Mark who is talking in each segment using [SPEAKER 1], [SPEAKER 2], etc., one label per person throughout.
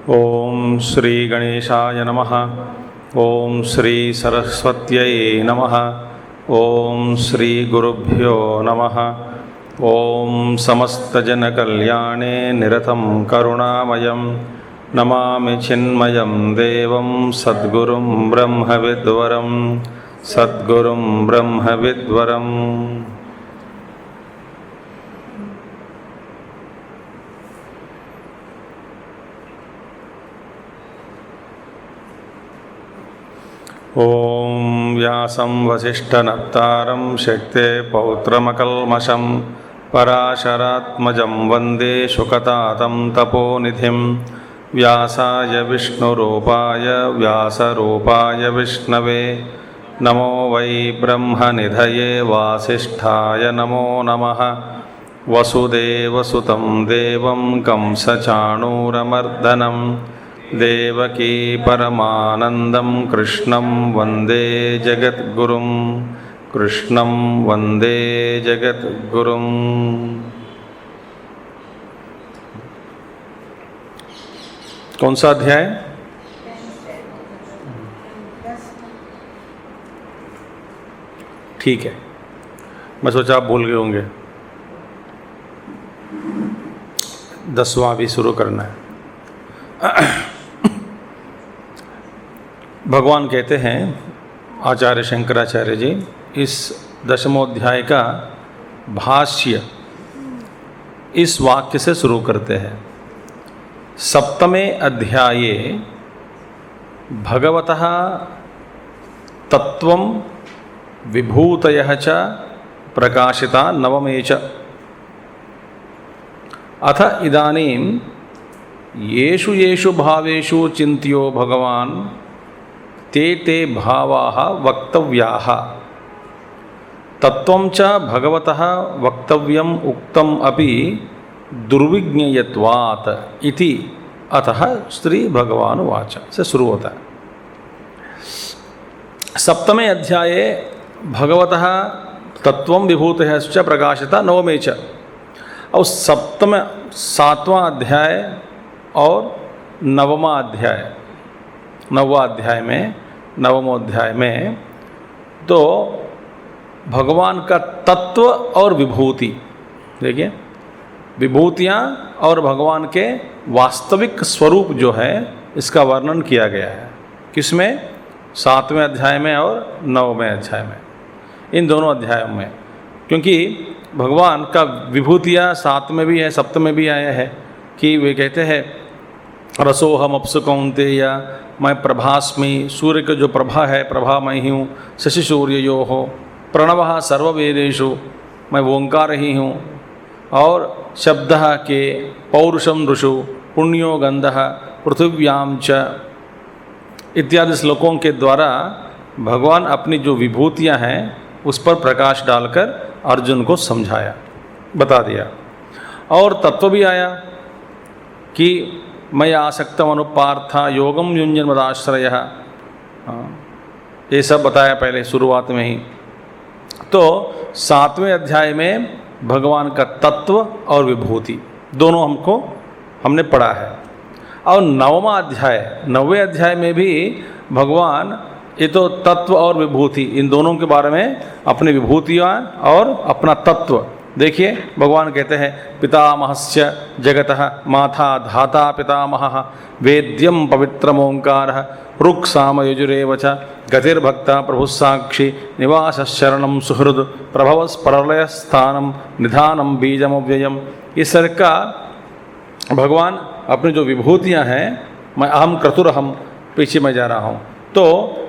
[SPEAKER 1] ओम श्री गणेशाय नमः। ओम श्री सरस्वत्यै नमः। ओम श्री गुरुभ्यो नमः। ओम समस्तजनकल्याणे निरतं करुणामयं नमामि चिन्मयं देवं सद्गुरुं ब्रह्मविद्वरं सद्गुरुं ब्रह्मविद्वरम्। ओम व्यासं वसिष्ठनप्तारं शक्ते पौत्रमकल्मषं पराशरात्मजं वन्दे शुकतातं तपोनिधिं। व्यासाय विष्णुरूपाय व्यासरूपाय विष्णवे नमो वै ब्रह्मनिधये वासिष्ठाय नमो नमः। वसुदेवसुतं देवं कंसचाणूरमर्दनं देवकी परमानंदं कृष्णं वंदे जगद्गुरुं कृष्णं वंदे जगद्गुरुं। कौन सा अध्याय? ठीक है, मैं सोचा आप भूल गए होंगे। 10वां भी शुरू करना है। भगवान कहते हैं, आचार्य शंकराचार्य जी इस 10वें अध्याय का भाष्य इस वाक्य से शुरू करते हैं। 7वें अध्याये भगवतः तत्वं विभूतयः च प्रकाशिता 9वें च। अथ इदानीं येषु येषु भावेषु चिन्त्यो भगवान् ते ते भावाः वक्तव्याः। तत्वं च भगवतः वक्तव्यम् उक्तम् अपि दुर्विज्ञेयत्वात् इति अतः श्री भगवान वाच से शुरू होता है। 7वें अध्याये भगवतः तत्वं विभूतयः च प्रकाशिता 9वें च। और 7वां अध्याय और 9वां अध्याय, 9वां अध्याय में 9वें अध्याय में तो भगवान का तत्व और विभूति, देखिए विभूतियाँ और भगवान के वास्तविक स्वरूप जो है इसका वर्णन किया गया है। किसमें? 7वें अध्याय में और 9वें अध्याय में, इन दोनों अध्यायों में। क्योंकि भगवान का विभूतियाँ 7 में भी है 7 में भी आया है कि वे कहते हैं रसोहम अप्सु कौन्तेय, मैं प्रभास्मि, सूर्य का जो प्रभा है प्रभा मैं ही हूँ। शशि सूर्ययोः हो प्रणवः सर्ववेदेषु, मैं ओंकार ही हूँ। और शब्दः के पौरुषम ऋषु पुण्यो गंधः पृथिव्यां च इत्यादि श्लोकों के द्वारा भगवान अपनी जो विभूतियाँ हैं उस पर प्रकाश डालकर अर्जुन को समझाया, बता दिया। और तत्व भी आया कि मैं आसक्तम अनुपार्थ योगम युञ्जन मदाश्रयः, ये सब बताया पहले शुरुआत में ही। तो 7वें अध्याय में भगवान का तत्व और विभूति दोनों हमने पढ़ा है। और 9वां अध्याय, 9वें अध्याय में भी भगवान ये तो तत्व और विभूति इन दोनों के बारे में, अपनी विभूतियाँ और अपना तत्व देखिए। भगवान कहते हैं पितामहस्य जगतः माता धाता पितामहः वेद्यं पवित्रमोंकारः ऋक् साम यजुरेव च गतिर्भक्ता प्रभुस्साक्षी निवासशरणं सुहृद प्रभवस्प्रलयस्थानं निधानं बीजमव्ययम्। इस तरह का भगवान अपनी जो विभूतियाँ हैं, मैं अहम क्रतुरहम, पीछे मैं जा रहा हूँ। तो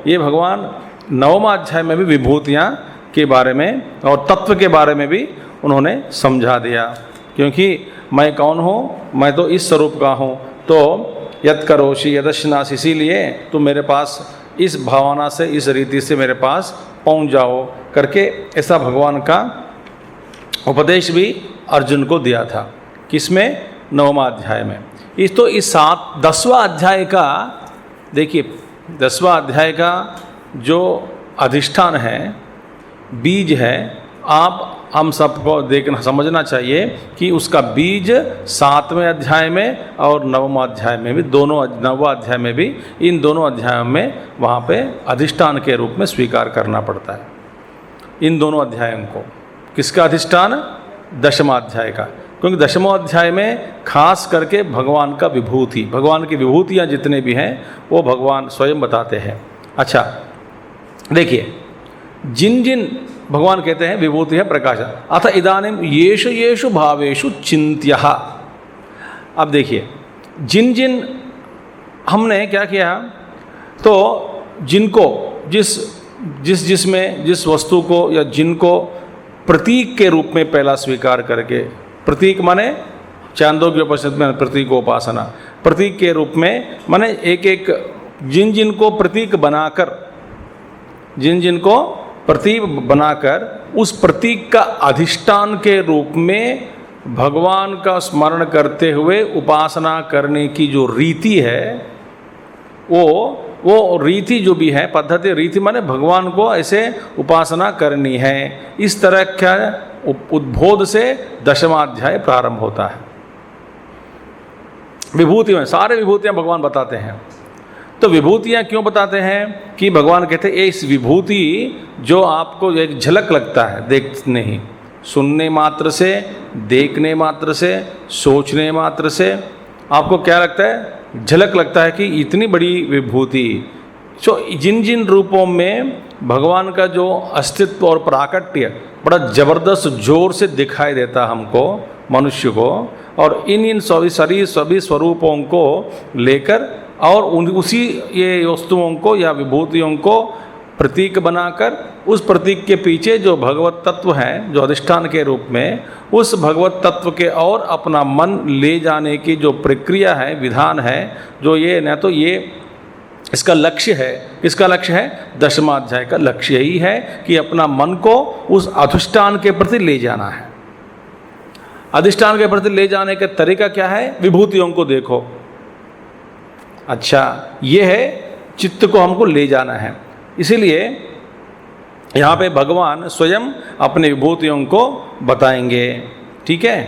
[SPEAKER 1] ये भगवान 9वां अध्याय में भी विभूतियाँ के बारे में और तत्व के बारे में भी उन्होंने समझा दिया। क्योंकि मैं कौन हूँ? मैं तो इस स्वरूप का हूँ। तो यत् करोषि यदश्नासि, इसीलिए तुम मेरे पास इस भावना से, इस रीति से मेरे पास पहुँच जाओ करके ऐसा भगवान का उपदेश भी अर्जुन को दिया था। किसमें? 9वां अध्याय में। इस 10वां अध्याय का देखिए, 10वां अध्याय का जो अधिष्ठान है, बीज है, हम सबको देखना समझना चाहिए कि उसका बीज 7वें अध्याय में और 9वां अध्याय में भी, दोनों 9वां अध्याय में भी, इन दोनों अध्यायों में वहाँ पे अधिष्ठान के रूप में स्वीकार करना पड़ता है। इन दोनों अध्यायों को किसका अधिष्ठान? 10वां अध्याय का, क्योंकि 10वां अध्याय में खास करके भगवान का विभूति, भगवान की विभूतियाँ जितने भी हैं वो भगवान स्वयं बताते हैं। अच्छा देखिए, जिन जिन भगवान कहते हैं विभूति है प्रकाश, अथ इदानीम येषु येषु भावेषु चिन्त्यः। अब देखिए, जिन जिन हमने क्या किया, तो जिनको जिस वस्तु को या जिनको प्रतीक के रूप में पहला स्वीकार करके, प्रतीक माने चांदोग्योपनिषद में प्रतीकोपासना, प्रतीक के रूप में माने एक एक जिन को प्रतीक बनाकर, जिन को प्रतीक बनाकर उस प्रतीक का अधिष्ठान के रूप में भगवान का स्मरण करते हुए उपासना करने की जो रीति है, वो रीति जो भी है, पद्धति, रीति माने भगवान को ऐसे उपासना करनी है, इस तरह का उद्बोध से 10वां अध्याय प्रारंभ होता है। विभूति में सारे विभूतियाँ भगवान बताते हैं। तो विभूतियाँ क्यों बताते हैं कि भगवान कहते हैं इस विभूति जो आपको एक झलक लगता है, देखने ही, सुनने मात्र से, देखने मात्र से, सोचने मात्र से आपको क्या लगता है? झलक लगता है कि इतनी बड़ी विभूति। तो जिन जिन रूपों में भगवान का जो अस्तित्व और प्राकट्य बड़ा ज़बरदस्त जोर से दिखाई देता हमको, मनुष्य को, और इन सभी स्वरूपों को लेकर और उसी ये वस्तुओं को या विभूतियों को प्रतीक बनाकर उस प्रतीक के पीछे जो भगवत तत्व हैं, जो अधिष्ठान के रूप में, उस भगवत तत्व के और अपना मन ले जाने की जो प्रक्रिया है, विधान है, जो ये न तो ये इसका लक्ष्य है। किसका लक्ष्य है? 10वां अध्याय का लक्ष्य यही है कि अपना मन को उस अधिष्ठान के प्रति ले जाना है। अधिष्ठान के प्रति ले जाने का तरीका क्या है? विभूतियों को देखो। अच्छा, ये है चित्त को हमको ले जाना है। इसीलिए यहाँ पे भगवान स्वयं अपने विभूतियों को बताएंगे, ठीक है,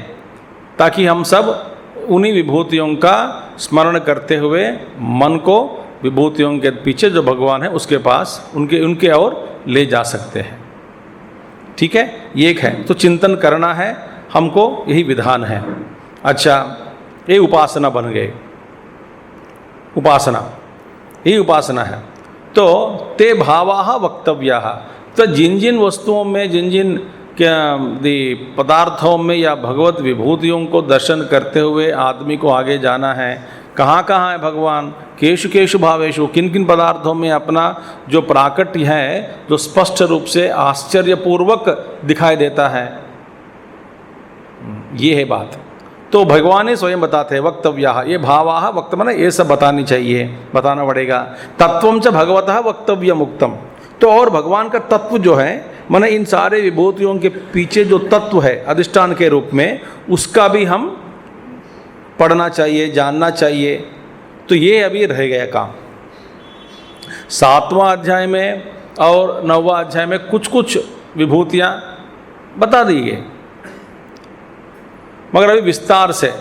[SPEAKER 1] ताकि हम सब उन्हीं विभूतियों का स्मरण करते हुए मन को विभूतियों के पीछे जो भगवान है उसके पास, उनके ओर ले जा सकते हैं। ठीक है, ये एक है। तो चिंतन करना है हमको, यही विधान है। अच्छा, ये उपासना बन गए, उपासना, यही उपासना है। तो ते भावाः वक्तव्याः, तो जिन जिन वस्तुओं में, जिन जिन पदार्थों में या भगवत विभूतियों को दर्शन करते हुए आदमी को आगे जाना है, कहाँ कहाँ है भगवान, केषु केषु भावेषु, किन किन पदार्थों में अपना जो प्राकट्य है, जो स्पष्ट रूप से आश्चर्यपूर्वक दिखाई देता है, ये है बात। तो भगवान ही स्वयं बताते हैं वक्तव्याः, ये भावाः वक्त माने ये सब बतानी चाहिए, बताना पड़ेगा। तत्वं च भगवतः वक्तव्यम् उक्तम्, तो और भगवान का तत्व जो है, माने इन सारे विभूतियों के पीछे जो तत्व है अधिष्ठान के रूप में, उसका भी हम पढ़ना चाहिए, जानना चाहिए। तो ये अभी रह गया काम। 7वां अध्याय में और 9वां अध्याय में कुछ कुछ विभूतियाँ बता दी गई, मगर अभी विस्तार से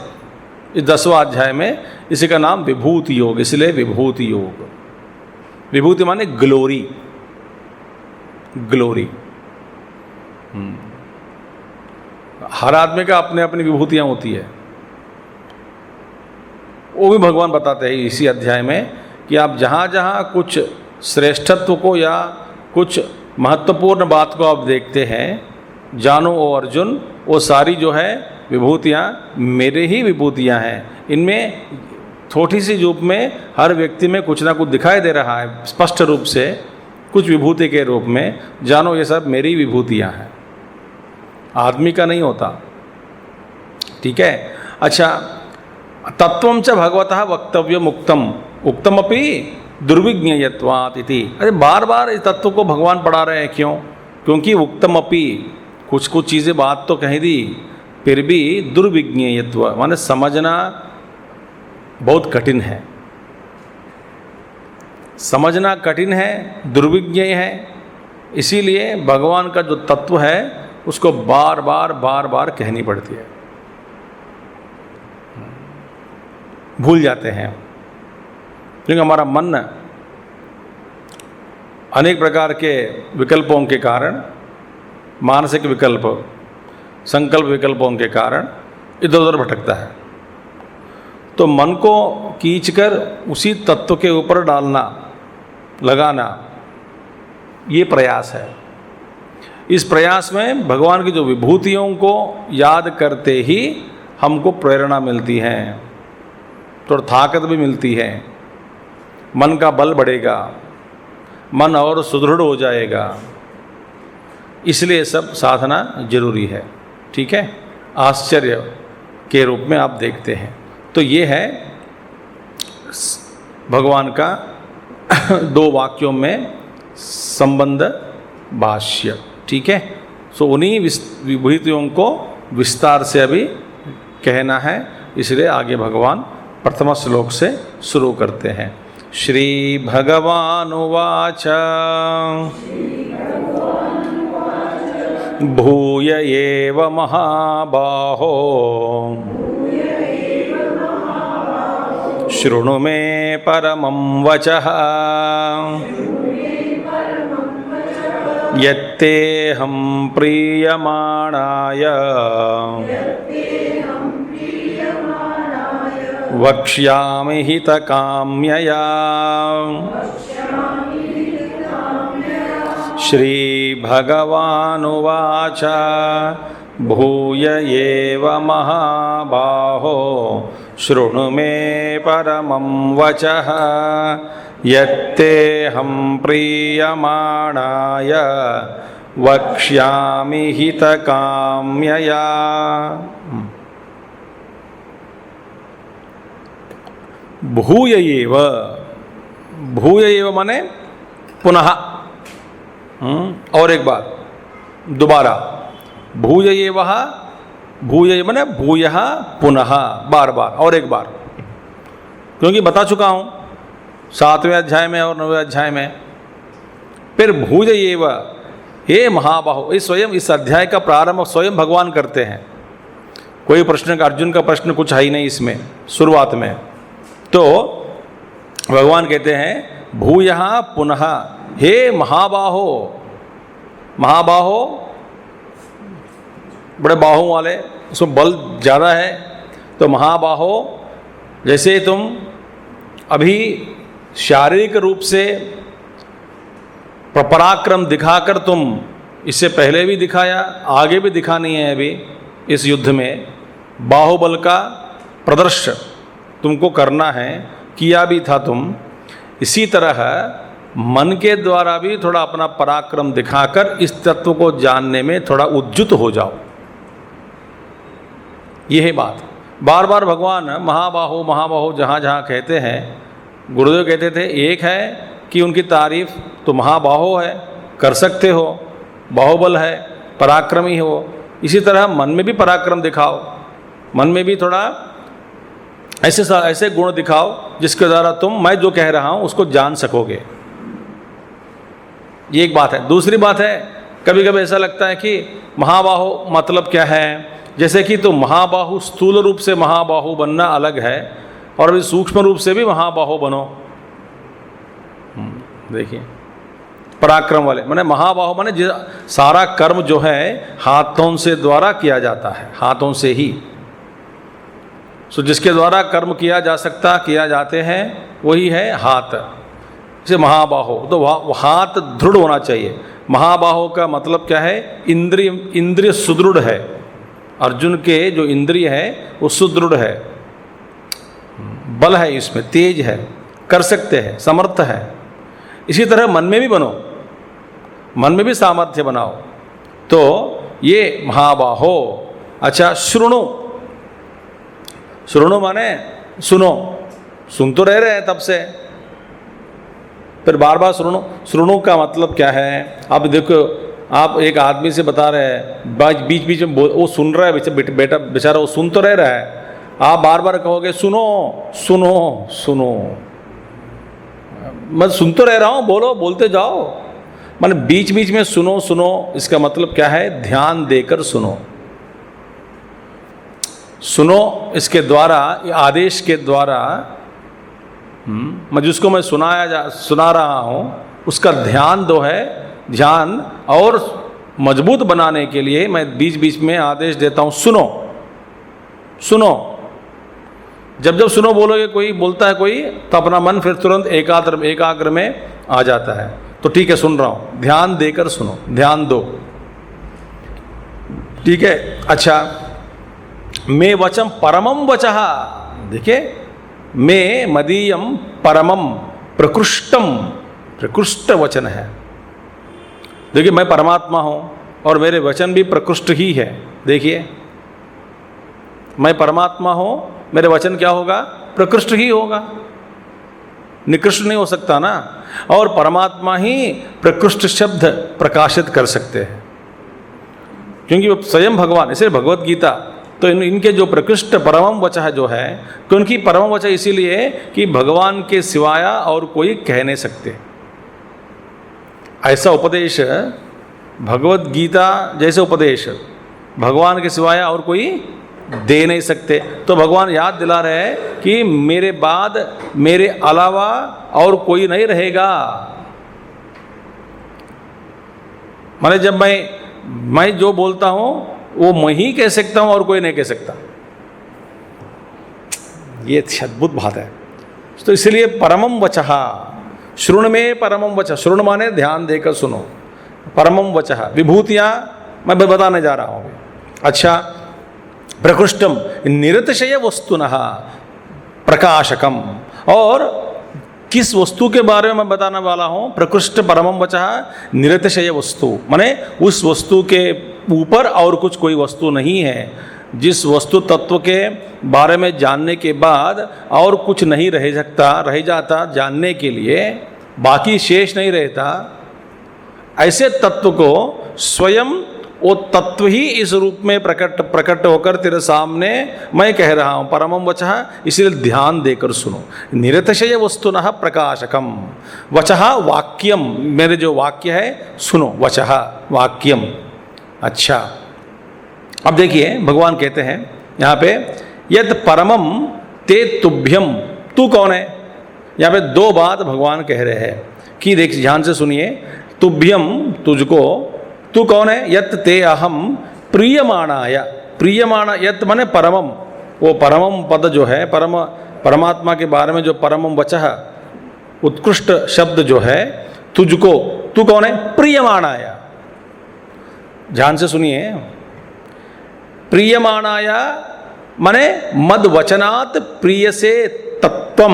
[SPEAKER 1] इस 10वां अध्याय में इसी का नाम विभूति योग, इसलिए विभूति योग। विभूति माने ग्लोरी, ग्लोरी। हर आदमी का अपने अपनी विभूतियाँ होती है, वो भी भगवान बताते हैं इसी अध्याय में कि आप जहाँ जहाँ कुछ श्रेष्ठत्व को या कुछ महत्वपूर्ण बात को आप देखते हैं, जानो ओ अर्जुन, वो सारी जो है विभूतियाँ मेरे ही विभूतियाँ हैं। इनमें छोटी सी रूप में हर व्यक्ति में कुछ ना कुछ दिखाई दे रहा है स्पष्ट रूप से, कुछ विभूति के रूप में, जानो ये सब मेरी विभूतियाँ हैं, आदमी का नहीं होता। ठीक है। अच्छा, तत्वं च भगवतः वक्तव्यम् उक्तम, उक्तमपि दुर्विज्ञेयत्वात् इति। अरे बार बार इस तत्व को भगवान पढ़ा रहे हैं, क्यों? क्योंकि उक्तमपि, कुछ कुछ चीज़ें बात तो कह दी, फिर भी दुर्विज्ञेयत्व माने समझना बहुत कठिन है, समझना कठिन है, दुर्विज्ञेय है। इसीलिए भगवान का जो तत्व है उसको बार बार बार बार कहनी पड़ती है। भूल जाते हैं क्योंकि हमारा मन अनेक प्रकार के विकल्पों के कारण, मानसिक विकल्प, संकल्प विकल्पों के कारण इधर उधर भटकता है। तो मन को खींचकर उसी तत्व के ऊपर डालना, लगाना, ये प्रयास है। इस प्रयास में भगवान की जो विभूतियों को याद करते ही हमको प्रेरणा मिलती है, थोड़ा ताकत भी मिलती है, मन का बल बढ़ेगा, मन और सुदृढ़ हो जाएगा। इसलिए सब साधना जरूरी है। ठीक है, आश्चर्य के रूप में आप देखते हैं। तो ये है भगवान का 2 वाक्यों में संबंध भाष्य। ठीक है, सो उन्हीं विभूतियों को विस्तार से अभी कहना है, इसलिए आगे भगवान प्रथम श्लोक से शुरू करते हैं। श्री भगवानुवाच भूय एव महाबाहो शृणु मे परमं वचः यत्तेऽहं प्रीयमाणाय वक्ष्यामि हितकाम्यया। श्रीभगवानुवाच भूय एव महाबाहो शृणु मे परमं वचः यत्तेऽहं प्रीयमाणाय वक्ष्यामि हितकाम्यया। भूय एव, भूय एव माने पुनः, और एक बार दोबारा, भूय एवः, भूय माने भूयः पुनः, बार बार और एक बार, क्योंकि बता चुका हूँ 7वें अध्याय में और 9वें अध्याय में। फिर भूय एव, हे महाबाहो, इस स्वयं इस अध्याय का प्रारंभ स्वयं भगवान करते हैं। कोई प्रश्न का, अर्जुन का प्रश्न कुछ है ही नहीं इसमें शुरुआत में। तो भगवान कहते हैं भूयः पुनः, हे महाबाहो, महाबाहो बड़े बाहों वाले, उसमें बल ज़्यादा है। तो महाबाहो, जैसे तुम अभी शारीरिक रूप से पराक्रम दिखाकर, तुम इससे पहले भी दिखाया, आगे भी दिखानी है अभी इस युद्ध में, बाहुबल का प्रदर्शन तुमको करना है, किया भी था तुम। इसी तरह मन के द्वारा भी थोड़ा अपना पराक्रम दिखाकर इस तत्व को जानने में थोड़ा उद्युत हो जाओ। यह है बात। बार बार भगवान महाबाहो महाबाहो जहाँ जहाँ कहते हैं, गुरुदेव कहते थे एक है कि उनकी तारीफ तो महाबाहो है, कर सकते हो, बाहुबल है, पराक्रमी हो। इसी तरह मन में भी पराक्रम दिखाओ, मन में भी थोड़ा ऐसे गुण दिखाओ जिसके द्वारा तुम मैं जो कह रहा हूँ उसको जान सकोगे। ये एक बात है। दूसरी बात है, कभी कभी ऐसा लगता है कि महाबाहो मतलब क्या है, जैसे कि तुम महाबाहु स्थूल रूप से महाबाहु बनना अलग है और अभी सूक्ष्म रूप से भी महाबाहु बनो। देखिए पराक्रम वाले माने महाबाहु माने सारा कर्म जो है हाथों से द्वारा किया जाता है, हाथों से ही। सो जिसके द्वारा कर्म किया जा सकता, किया जाते हैं, वही है हाथ। जैसे महाबाहो, तो हाथ दृढ़ होना चाहिए। महाबाहो का मतलब क्या है, इंद्रिय सुदृढ़ है। अर्जुन के जो इंद्रिय है वो सुदृढ़ है, बल है, इसमें तेज है, कर सकते हैं, समर्थ है। इसी तरह मन में भी बनो, मन में भी सामर्थ्य बनाओ। तो ये महाबाहो। अच्छा, शृणु, शृणु माने सुनो, सुन तो रहे हैं तब से, फिर बार बार शृणु। शृणु का मतलब क्या है, आप देखो, आप एक आदमी से बता रहे हैं, बीच बीच में वो सुन रहा है, बेटा बेचारा वो सुन तो रहा है, आप बार बार कहोगे सुनो सुनो सुनो, मैं सुन तो रह रहा हूँ, बोलो, बोलते जाओ। माने बीच बीच में सुनो सुनो, इसका मतलब क्या है? ध्यान देकर सुनो। सुनो इसके द्वारा, आदेश के द्वारा मैं जिसको मैं सुना रहा हूँ उसका ध्यान दो है। ध्यान और मजबूत बनाने के लिए मैं बीच बीच में आदेश देता हूँ, सुनो सुनो। जब जब सुनो बोलोगे, कोई बोलता है कोई, तो अपना मन फिर तुरंत एकाग्र में आ जाता है। तो ठीक है, सुन रहा हूँ, ध्यान देकर सुनो, ध्यान दो। ठीक है, अच्छा। मे वचम परमम वचः, देखिए, मे मदीयम परमम प्रकृष्टम, प्रकृष्ट वचन है। देखिए, मैं परमात्मा हूँ और मेरे वचन भी प्रकृष्ट ही है। देखिए, मैं परमात्मा हूँ, मेरे वचन क्या होगा? प्रकृष्ट ही होगा, निकृष्ट नहीं हो सकता ना। और परमात्मा ही प्रकृष्ट शब्द प्रकाशित कर सकते हैं, क्योंकि वो स्वयं भगवान। इसे भगवत गीता तो इनके जो प्रकृष्ट परमम वचः जो है, कि उनकी परमम वचः इसीलिए कि भगवान के सिवाय और कोई कह नहीं सकते। ऐसा उपदेश, भगवत गीता जैसे उपदेश भगवान के सिवाय और कोई दे नहीं सकते। तो भगवान याद दिला रहे हैं कि मेरे बाद, मेरे अलावा और कोई नहीं रहेगा। माने जब मैं जो बोलता हूं वो मैं ही कह सकता हूं और कोई नहीं कह सकता। ये अद्भुत बात है। तो इसलिए परमम वचः, श्रुण में परमम वचः, श्रुण माने ध्यान देकर सुनो, परमम वचः। विभूतियां मैं बताने जा रहा हूं। अच्छा, प्रकृष्टम निरतिशय वस्तुनः प्रकाशकम, और किस वस्तु के बारे में मैं बताने वाला हूं? प्रकृष्ट परमम वचः निरतिशय वस्तु, माने उस वस्तु के ऊपर और कुछ कोई वस्तु नहीं है। जिस वस्तु तत्व के बारे में जानने के बाद और कुछ नहीं रह जाता जानने के लिए, बाकी शेष नहीं रहता। ऐसे तत्व को स्वयं वो तत्व ही इस रूप में प्रकट होकर तेरे सामने मैं कह रहा हूँ, परमम वचः, इसलिए ध्यान देकर सुनो। निरतिशय वस्तुनः प्रकाशकम, वचः वाक्यम, मेरे जो वाक्य है सुनो, वचः वाक्यम। अच्छा, अब देखिए भगवान कहते हैं यहाँ पे, यद परमम ते तुभ्यम, तू कौन है? यहाँ पे दो बात भगवान कह रहे हैं कि देख, ध्यान से सुनिए। तुभ्यम, तुझको, तू कौन है? यत ते अहम प्रियमाणाय, प्रियमाणा, यत माने परमम, वो परमम पद जो है, परमात्मा के बारे में जो परमम वचः उत्कृष्ट शब्द जो है, तुझको, तू कौन है? प्रियमाणाय। ध्यान से सुनिए, प्रियमाणाय माने मद वचनात् प्रियसे तत्वम,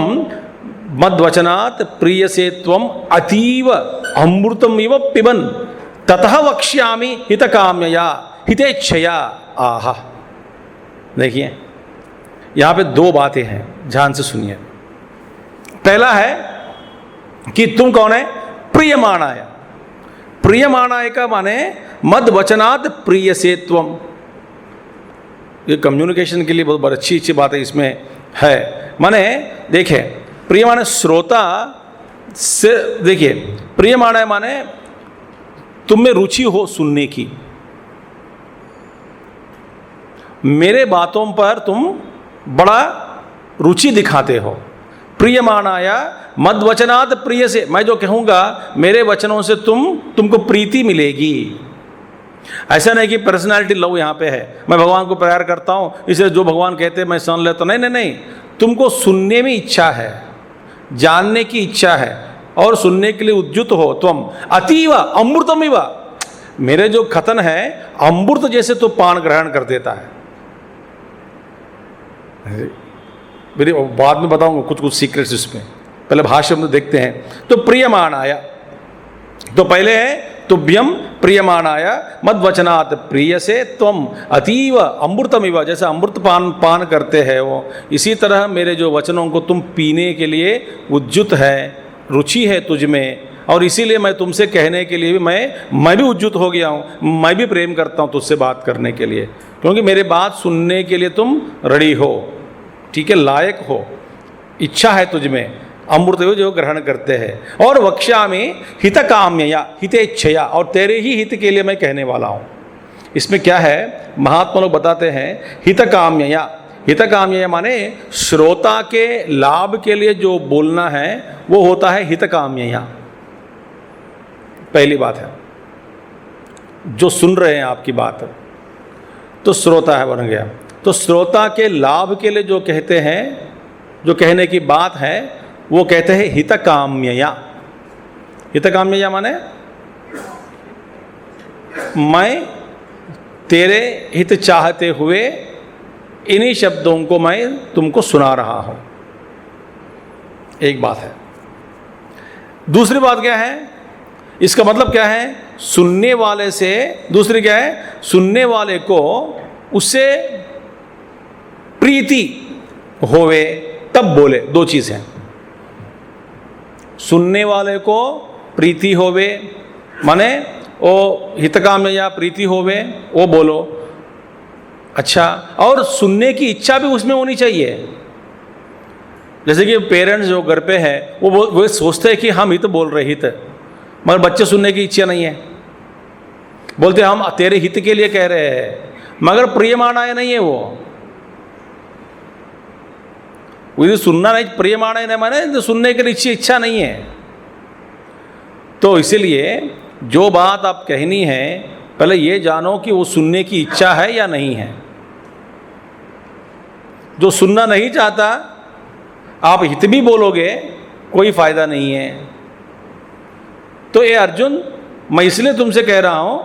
[SPEAKER 1] मद वचनात् प्रियसे त्वम अतीव अमृतम इव पिबन ततः वक्ष्यामि हितकाम्यया हितेच्छया आहा। देखिए, यहाँ पे दो बातें हैं, ध्यान से सुनिए। पहला है कि तुम कौन है? प्रियमाणाय। प्रियमाणाय का माने मद वचनात् प्रियसे त्वम। ये कम्युनिकेशन के लिए बहुत अच्छी बात है इसमें है। माने देखिए, प्रिय माने श्रोता से, देखिए प्रियमाणाय माने तुम में रुचि हो सुनने की, मेरे बातों पर तुम बड़ा रुचि दिखाते हो। प्रियमाणाय मद वचनात् प्रिय से, मैं जो कहूँगा मेरे वचनों से तुमको प्रीति मिलेगी। ऐसा नहीं कि पर्सनालिटी लव यहाँ पे है, मैं भगवान को प्यार करता हूँ इसलिए जो भगवान कहते हैं मैं सुन लेता हूँ। नहीं नहीं नहीं, तुमको सुनने में इच्छा है, जानने की इच्छा है और सुनने के लिए उद्युत हो तुम। अतीव अमृतमिव, मेरे जो कथन है अमृत जैसे तो पान ग्रहण कर देता है। मेरी बाद में बताऊंगा कुछ सीक्रेट्स इसमें, पहले भाष्य में देखते हैं। तो प्रियमाणाय, तो पहले है तुभ्यम प्रियमाणाय मद वचनात् प्रियसे त्वम अतीव अमृतमिव, जैसे अमृत पान करते हैं वो, इसी तरह मेरे जो वचनों को तुम पीने के लिए उद्युत है, रुचि है तुझ में, और इसीलिए मैं तुमसे कहने के लिए भी मैं भी उद्युत हो गया हूँ। मैं भी प्रेम करता हूँ तुझसे बात करने के लिए, क्योंकि मेरे बात सुनने के लिए तुम रेडी हो, ठीक है, लायक हो, इच्छा है तुझ में। अमृत जो ग्रहण करते हैं। और वक्ष्यामि हितकाम्यया हितेच्छया, और तेरे ही हित के लिए मैं कहने वाला हूँ। इसमें क्या है, महात्मा लोग बताते हैं हितकाम्यया, हितकाम्यया माने श्रोता के लाभ के लिए जो बोलना है वो होता है हितकाम्यया। पहली बात है, जो सुन रहे हैं आपकी बात तो श्रोता है बन गया, तो श्रोता के लाभ के लिए जो कहते हैं, जो कहने की बात है वो कहते हैं हितकाम्यया। हितकाम्यया माने मैं तेरे हित चाहते हुए इन्हीं शब्दों को मैं तुमको सुना रहा हूं। एक बात है। दूसरी बात क्या है, इसका मतलब क्या है, सुनने वाले से, दूसरी क्या है, सुनने वाले को उससे प्रीति होवे तब बोले। दो चीज़ हैं, सुनने वाले को प्रीति होवे माने वो हितकाम्य या प्रीति होवे वो बोलो। अच्छा, और सुनने की इच्छा भी उसमें होनी चाहिए। जैसे कि पेरेंट्स जो घर पे है वो सोचते हैं कि हम हित बोल रहे हित, मगर बच्चे सुनने की इच्छा नहीं है, बोलते हम तेरे हित के लिए कह रहे हैं, मगर प्रियमाणाय नहीं है वो सुनना नहीं, प्रियमाणाय नहीं माने सुनने के लिए इच्छा नहीं है। तो इसीलिए जो बात आप कहनी है पहले ये जानो कि वो सुनने की इच्छा है या नहीं है। जो सुनना नहीं चाहता आप हित भी बोलोगे कोई फायदा नहीं है। तो ये अर्जुन, मैं इसलिए तुमसे कह रहा हूं,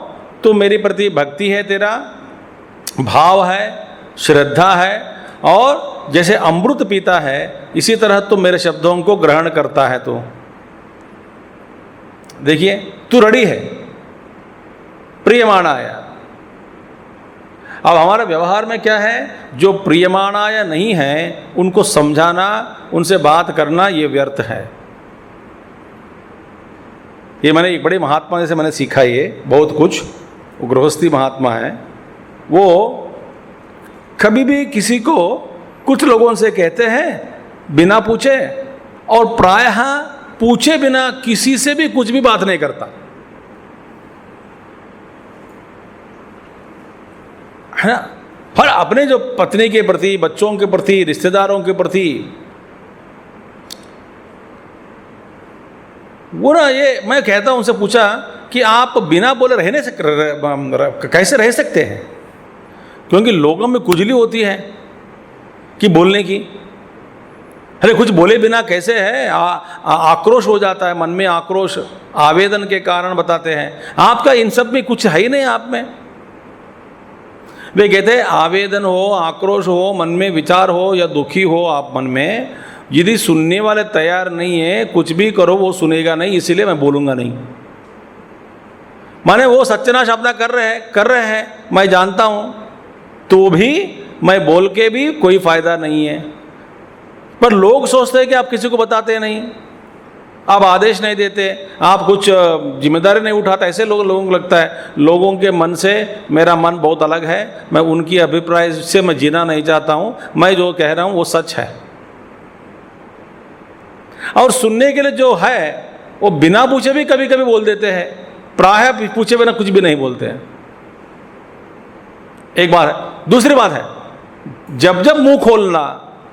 [SPEAKER 1] तो मेरे प्रति भक्ति है, तेरा भाव है, श्रद्धा है, और जैसे अमृत पीता है इसी तरह तुम मेरे शब्दों को ग्रहण करता है। तो देखिए, तू रेडी है, प्रियमाणाय। अब हमारे व्यवहार में क्या है, जो प्रियमाणाय नहीं है उनको समझाना, उनसे बात करना ये व्यर्थ है। ये मैंने एक बड़े महात्मा से मैंने सीखा, ये बहुत कुछ, वो गृहस्थी महात्मा है, वो कभी भी किसी को, कुछ लोगों से कहते हैं बिना पूछे, और प्रायः पूछे बिना किसी से भी कुछ भी बात नहीं करता है ना। हर अपने जो पत्नी के प्रति, बच्चों के प्रति, रिश्तेदारों के प्रति, वो ना, ये मैं कहता हूं, उनसे पूछा कि आप बिना बोले रह नहीं सकते, कैसे रह सकते हैं, क्योंकि लोगों में खुजली होती है कि बोलने की। अरे कुछ बोले बिना कैसे है, आक्रोश हो जाता है मन में, आक्रोश आवेदन के कारण बताते हैं। आपका इन सब में कुछ है ही नहीं आप में। वे कहते हैं आवेदन हो, आक्रोश हो, मन में विचार हो या दुखी हो आप मन में, यदि सुनने वाले तैयार नहीं है, कुछ भी करो वो सुनेगा नहीं, इसीलिए मैं बोलूँगा नहीं। माने वो सत्यनाश अपना कर रहे हैं, मैं जानता हूँ, तो भी मैं बोल के भी कोई फायदा नहीं है। पर लोग सोचते हैं कि आप किसी को बताते नहीं, आप आदेश नहीं देते, आप कुछ जिम्मेदारी नहीं उठाते। ऐसे लोगों को लगता है लोगों के मन से मेरा मन बहुत अलग है, मैं उनकी अभिप्राय से मैं जीना नहीं चाहता हूँ, मैं जो कह रहा हूँ वो सच है। और सुनने के लिए जो है वो बिना पूछे भी कभी कभी बोल देते हैं, प्रायः पूछे बिना कुछ भी नहीं बोलते हैं। एक बात है। दूसरी बात है, जब जब मुंह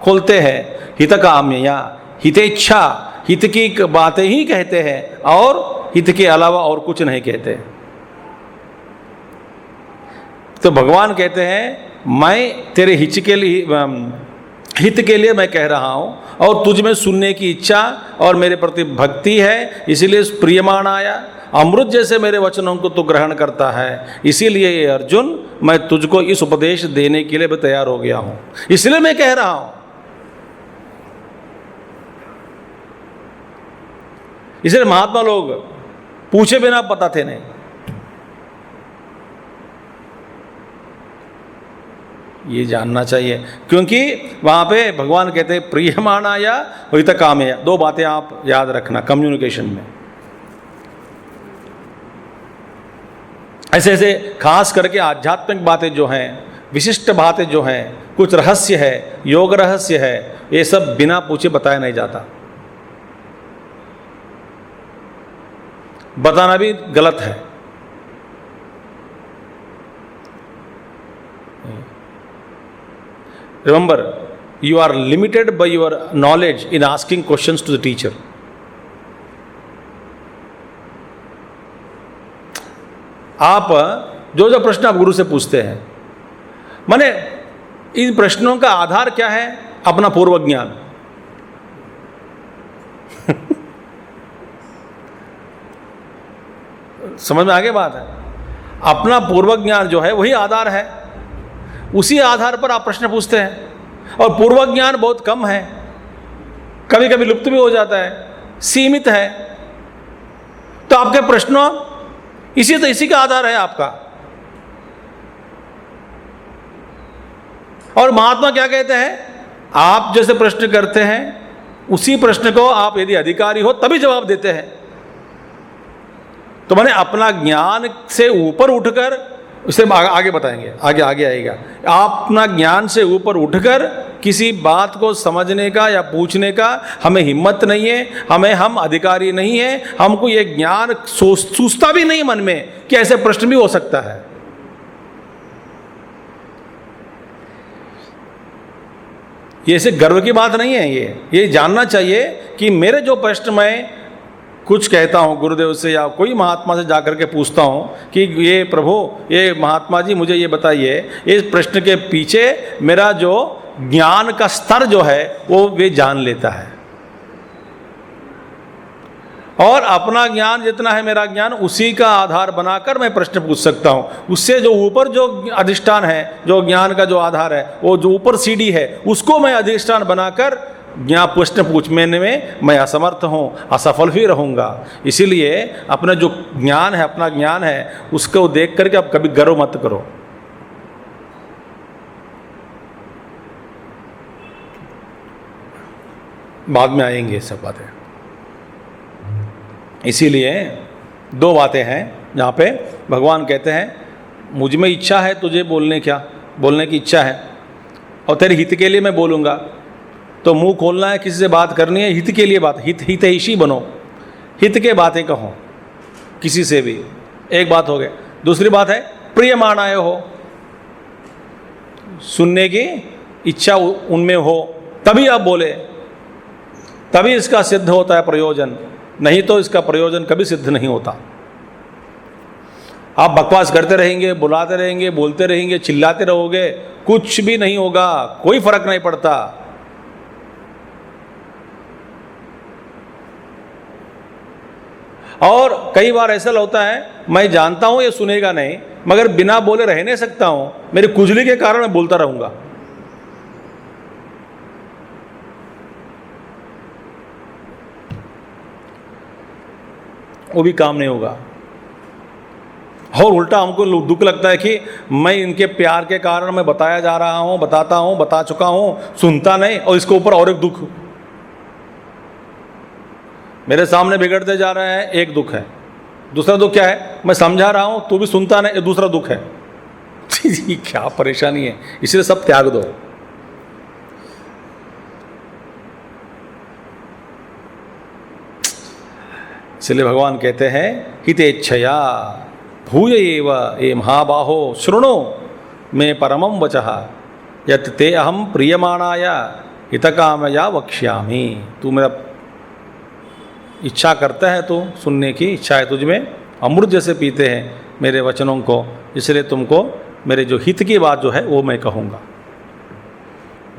[SPEAKER 1] खोलते हैं हितकाम्यया, हितेच्छा, हित की बातें ही कहते हैं और हित के अलावा और कुछ नहीं कहते। तो भगवान कहते हैं मैं तेरे हित के लिए मैं कह रहा हूं, और तुझ में सुनने की इच्छा और मेरे प्रति भक्ति है, इसीलिए प्रियमाणाय, अमृत जैसे मेरे वचनों को तू ग्रहण करता है। इसीलिए अर्जुन, मैं तुझको इस उपदेश देने के लिए भी तैयार हो गया हूं, इसलिए मैं कह रहा हूं। इसलिए महात्मा लोग पूछे बिना बताते नहीं। ये जानना चाहिए, क्योंकि वहां पे भगवान कहते हैं प्रियमाणाय हितकाम्यया। दो बातें आप याद रखना कम्युनिकेशन में। ऐसे ऐसे खास करके आध्यात्मिक बातें जो हैं, विशिष्ट बातें जो हैं, कुछ रहस्य है, योग रहस्य है, ये सब बिना पूछे बताया नहीं जाता। बताना भी गलत है। Remember, you are limited by your knowledge in asking questions to the teacher. आप जो जो प्रश्न आप गुरु से पूछते हैं, माने इन प्रश्नों का आधार क्या है? अपना पूर्व ज्ञान। समझ में आगे बात है? अपना पूर्व ज्ञान जो है वही आधार है, उसी आधार पर आप प्रश्न पूछते हैं। और पूर्व ज्ञान बहुत कम है, कभी कभी लुप्त भी हो जाता है, सीमित है। तो आपके प्रश्नों इसी का आधार है आपका। और महात्मा क्या कहते हैं? आप जैसे प्रश्न करते हैं उसी प्रश्न को आप यदि अधिकारी हो तभी जवाब देते हैं। तो मैंने अपना ज्ञान से ऊपर उठकर, उसे आगे बताएंगे, आगे आएगा। आप अपना ज्ञान से ऊपर उठकर किसी बात को समझने का या पूछने का हमें हिम्मत नहीं है, हम अधिकारी नहीं है। हमको ये ज्ञान सूझता भी नहीं मन में कि ऐसे प्रश्न भी हो सकता है। ये ऐसे गर्व की बात नहीं है। ये जानना चाहिए कि मेरे जो प्रश्न मैं कुछ कहता हूँ गुरुदेव से या कोई महात्मा से जाकर के पूछता हूँ कि ये प्रभु, ये महात्मा जी मुझे ये बताइए, इस प्रश्न के पीछे मेरा जो ज्ञान का स्तर जो है वो वे जान लेता है। और अपना ज्ञान जितना है मेरा ज्ञान, उसी का आधार बनाकर मैं प्रश्न पूछ सकता हूँ। उससे जो ऊपर जो अधिष्ठान है, जो ज्ञान का जो आधार है, वो जो ऊपर सीढ़ी है, उसको मैं अधिष्ठान बनाकर ज्ञान प्रश्न पूछने में मैं असमर्थ हूँ, असफल ही रहूँगा। इसीलिए अपना जो ज्ञान है, अपना ज्ञान है, उसको देख करके आप कभी गर्व मत करो। बाद में आएंगे सब बातें। इसीलिए दो बातें हैं जहाँ पे भगवान कहते हैं, मुझ में इच्छा है तुझे बोलने की इच्छा है और तेरे हित के लिए मैं बोलूँगा। तो मुंह खोलना है, किसी से बात करनी है, हित के लिए बात, हितैषी बनो, हित के बातें कहो किसी से भी। एक बात हो गई। दूसरी बात है प्रियमाणाय हो, सुनने की इच्छा उनमें हो तभी आप बोले, तभी इसका सिद्ध होता है प्रयोजन, नहीं तो इसका प्रयोजन कभी सिद्ध नहीं होता। आप बकवास करते रहेंगे, बुलाते रहेंगे, बोलते रहेंगे, चिल्लाते रहोगे, कुछ भी नहीं होगा, कोई फर्क नहीं पड़ता। और कई बार ऐसा होता है, मैं जानता हूं ये सुनेगा नहीं, मगर बिना बोले रह नहीं सकता हूं, मेरी कुजली के कारण मैं बोलता रहूंगा। वो भी काम नहीं होगा। और उल्टा हमको दुख लगता है कि मैं इनके प्यार के कारण मैं बताया जा रहा हूं, बताता हूं, बता चुका हूं, सुनता नहीं, और इसके ऊपर और एक दुख। मेरे सामने बिगड़ते जा रहे हैं, एक दुख है। दूसरा दुख क्या है? मैं समझा रहा हूं, तू भी सुनता नहीं, दूसरा दुख है। क्या परेशानी है। इसलिए सब त्याग दो। इसलिए भगवान कहते हैं हितेच्छया भूय एव ये महाबाहो शृणु मे परमं वचः यत् ते अहम प्रियमाणाय हितकामया वक्ष्यामि। तू मेरा इच्छा करता है, तो सुनने की इच्छा है तुझ में, अमृत जैसे पीते हैं मेरे वचनों को, इसलिए तुमको मेरे जो हित की बात जो है वो मैं कहूँगा।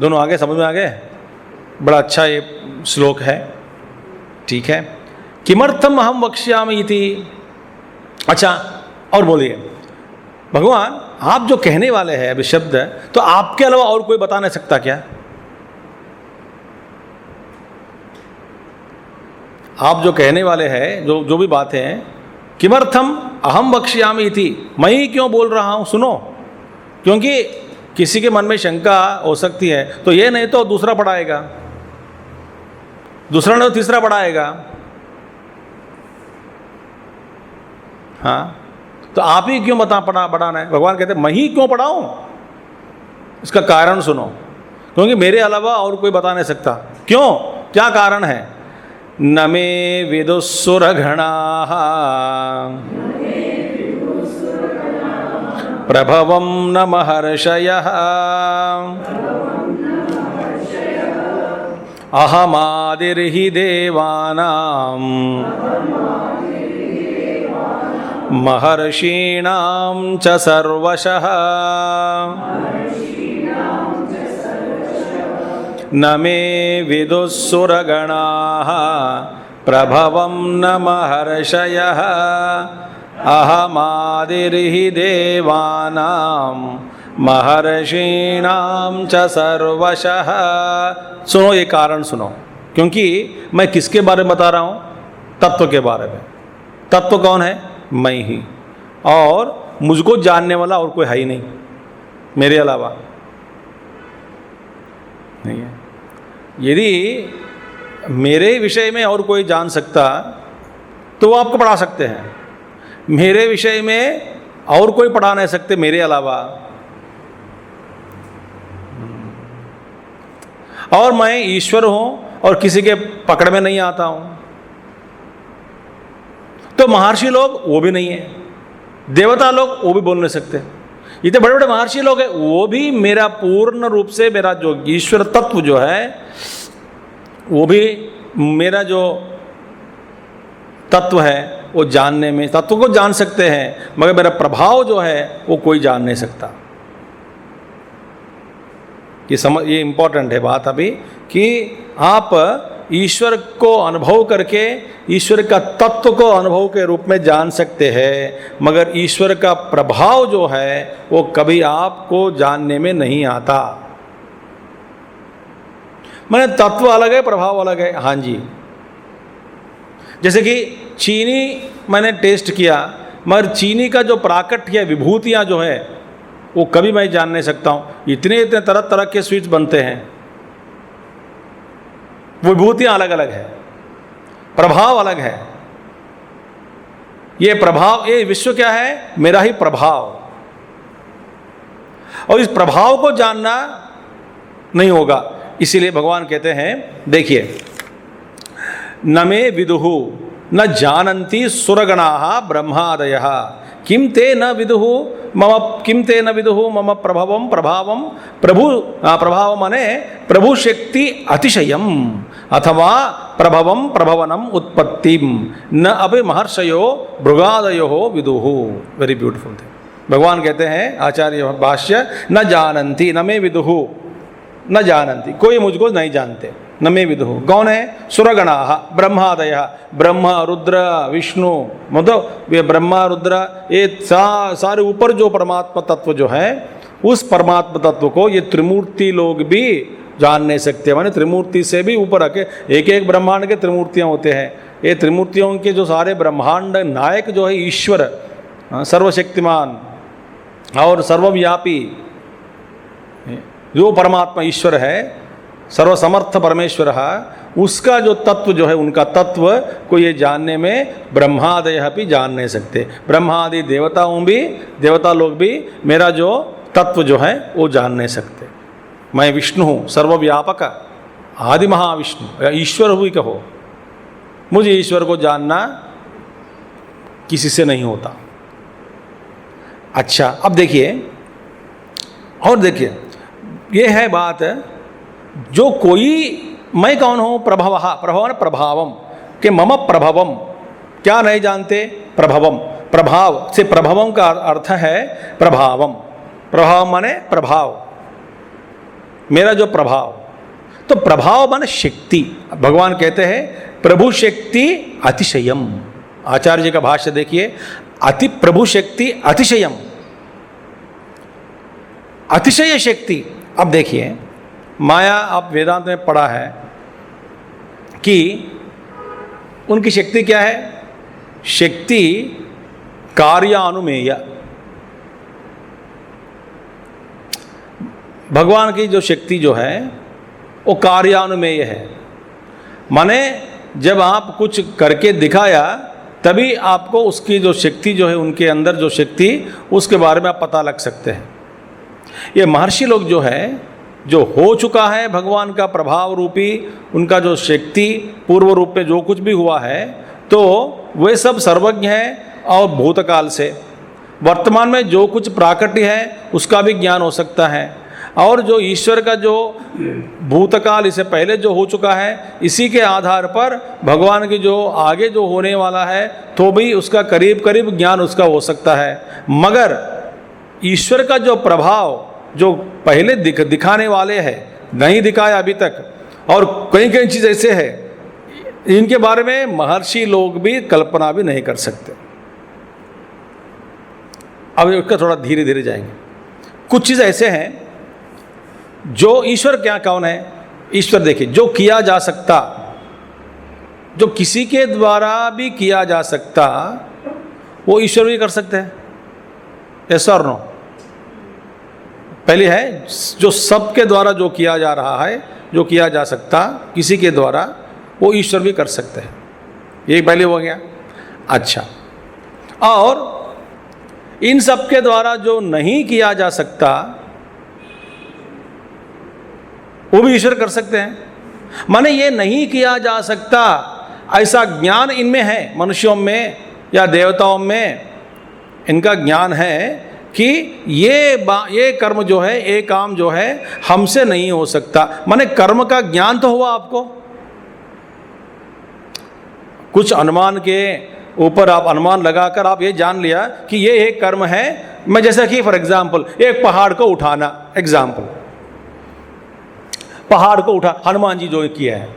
[SPEAKER 1] दोनों आगे समझ में आ गए? बड़ा अच्छा ये श्लोक है। ठीक है, किमर्थम अहम वक्ष्यामि इति। अच्छा, और बोलिए भगवान आप जो कहने वाले हैं अभी शब्द, तो आपके अलावा और कोई बता नहीं सकता क्या? आप जो कहने वाले हैं, जो भी बातें हैं, किमर्थम अहम वक्ष्यामि इति, मैं ही क्यों बोल रहा हूँ? सुनो, क्योंकि किसी के मन में शंका हो सकती है, तो ये नहीं तो दूसरा पढ़ाएगा, दूसरा नहीं तो तीसरा पढ़ाएगा। हाँ, तो आप ही क्यों पढ़ाना है? भगवान कहते हैं मैं ही क्यों पढ़ाऊँ? इसका कारण सुनो, क्योंकि मेरे अलावा और कोई बता नहीं सकता। क्यों? क्या कारण है? न मे विदुस्सुरगणाः प्रभवं न महर्षयः अहमादिर्हि देवानां महर्षीणां च सर्वशः न मे विदुस्सुरगणाः प्रभवं न महर्षयः अहमादिर्हि देवानां महर्षीणां च सर्वशः। सुनो, ये कारण सुनो, क्योंकि मैं किसके बारे में बता रहा हूँ? तत्व के बारे में। तत्व कौन है? मैं ही, और मुझको जानने वाला और कोई है ही नहीं मेरे अलावा, नहीं है। यदि मेरे विषय में और कोई जान सकता तो वो आपको पढ़ा सकते हैं, मेरे विषय में और कोई पढ़ा नहीं सकते मेरे अलावा। और मैं ईश्वर हूँ और किसी के पकड़ में नहीं आता हूँ। तो महर्षि लोग वो भी नहीं है, देवता लोग वो भी बोल नहीं सकते। इतने बड़े बड़े महर्षि लोग हैं, वो भी मेरा पूर्ण रूप से मेरा जो ईश्वर तत्व जो है वो भी मेरा जो तत्व है वो जानने में, तत्व को जान सकते हैं, मगर मेरा प्रभाव जो है वो कोई जान नहीं सकता। ये इम्पोर्टेंट है बात अभी, कि आप ईश्वर को अनुभव करके ईश्वर का तत्व को अनुभव के रूप में जान सकते हैं, मगर ईश्वर का प्रभाव जो है वो कभी आपको जानने में नहीं आता। मैंने तत्व अलग है, प्रभाव अलग है। हाँ जी, जैसे कि चीनी मैंने टेस्ट किया, मगर चीनी का जो प्राकट्य है, विभूतियाँ जो है वो कभी मैं जान नहीं सकता हूँ। इतने इतने तरह तरह के स्वीट्स बनते हैं, वो विभूतियाँ अलग अलग है, प्रभाव अलग है। ये प्रभाव, ये विश्व क्या है? मेरा ही प्रभाव। और इस प्रभाव को जानना नहीं होगा, इसीलिए भगवान कहते हैं, देखिए, न मे विदुः न जानन्ति सुरगणाः ब्रह्मादयः किम ते न विदुः मम किम ते न विदुः मम प्रभवं प्रभावं प्रभाव माने प्रभु शक्ति अतिशयम् अथवा प्रभवं प्रभवनम उत्पत्तिम न अभी महर्षयो भृगादयो विदुः। Very beautiful thing. भगवान कहते हैं, आचार्य भाष्य, न जानन्ति, न मे विदुः, न जानन्ति, कोई मुझको नहीं जानते। न मे विदुः कौन है? सुरगणाः ब्रह्मादयः, ब्रह्मा रुद्र विष्णु, मतलब ये ब्रह्मा रुद्र, ये सारे ऊपर जो परमात्मा तत्व जो है, उस परमात्मा तत्व को ये त्रिमूर्ति लोग भी जान नहीं सकते। माने त्रिमूर्ति से भी ऊपर आके एक एक ब्रह्मांड के त्रिमूर्तियाँ होते हैं। ये त्रिमूर्तियों के जो सारे ब्रह्मांड नायक जो है ईश्वर, सर्वशक्तिमान और सर्वव्यापी जो परमात्मा ईश्वर है, सर्वसमर्थ परमेश्वर है, उसका जो तत्व जो है, उनका तत्व को ये जानने में ब्रह्मादय भी जान नहीं सकते। ब्रह्मादि देवता लोग भी मेरा जो तत्व जो है वो जान नहीं सकते। मैं विष्णु हूँ, सर्वव्यापक आदि महाविष्णु, ईश्वर हुई कहो, मुझे ईश्वर को जानना किसी से नहीं होता। अच्छा, अब देखिए, और देखिए, ये है बात, जो कोई, मैं कौन हूँ? प्रभवन प्रभावम, के मम प्रभवम, क्या नहीं जानते? प्रभवम, प्रभाव से प्रभवम का अर्थ है प्रभावम। प्रभाव माने प्रभाव, मेरा जो प्रभाव, तो प्रभाव माने शक्ति। भगवान कहते हैं प्रभु शक्ति अतिशयम। आचार्य जी का भाष्य देखिए, अति प्रभु शक्ति अतिशयम, अतिशय शक्ति। अब देखिए, माया आप वेदांत में पढ़ा है कि उनकी शक्ति क्या है? शक्ति कार्यानुमेय। भगवान की जो शक्ति जो है वो कार्यानुमेय है, माने जब आप कुछ करके दिखाया तभी आपको उसकी जो शक्ति जो है, उनके अंदर जो शक्ति, उसके बारे में आप पता लग सकते हैं। ये महर्षि लोग जो है जो हो चुका है भगवान का प्रभाव रूपी उनका जो शक्ति पूर्व रूप में जो कुछ भी हुआ है, तो वे सब सर्वज्ञ है। और भूतकाल से वर्तमान में जो कुछ प्राकट्य है उसका भी ज्ञान हो सकता है। और जो ईश्वर का जो भूतकाल इससे पहले जो हो चुका है, इसी के आधार पर भगवान की जो आगे जो होने वाला है तो भी उसका करीब करीब ज्ञान उसका हो सकता है। मगर ईश्वर का जो प्रभाव जो पहले दिखाने वाले हैं, नहीं दिखाया अभी तक, और कई कई चीज़ ऐसे है इनके बारे में महर्षि लोग भी कल्पना भी नहीं कर सकते। अब इसका थोड़ा धीरे धीरे जाएंगे। कुछ चीज़ ऐसे हैं जो ईश्वर क्या कौन है। ईश्वर देखिए, जो किया जा सकता, जो किसी के द्वारा भी किया जा सकता, वो ईश्वर भी कर सकते हैं। यस और नो? पहले है जो सबके द्वारा जो किया जा रहा है, जो किया जा सकता किसी के द्वारा, वो ईश्वर भी कर सकते हैं। ये पहले हो गया। अच्छा, और इन सब के द्वारा जो नहीं किया जा सकता वो भी ईश्वर कर सकते हैं। माने ये नहीं किया जा सकता ऐसा ज्ञान इनमें है, मनुष्यों में या देवताओं में इनका ज्ञान है कि ये कर्म जो है, ये काम जो है हमसे नहीं हो सकता। माने कर्म का ज्ञान तो हुआ आपको, कुछ अनुमान के ऊपर आप अनुमान लगाकर आप ये जान लिया कि ये एक कर्म है। मैं जैसा कि फॉर एग्जाम्पल एक पहाड़ को उठाना, एग्जाम्पल पहाड़ को उठा हनुमान जी जो किया है।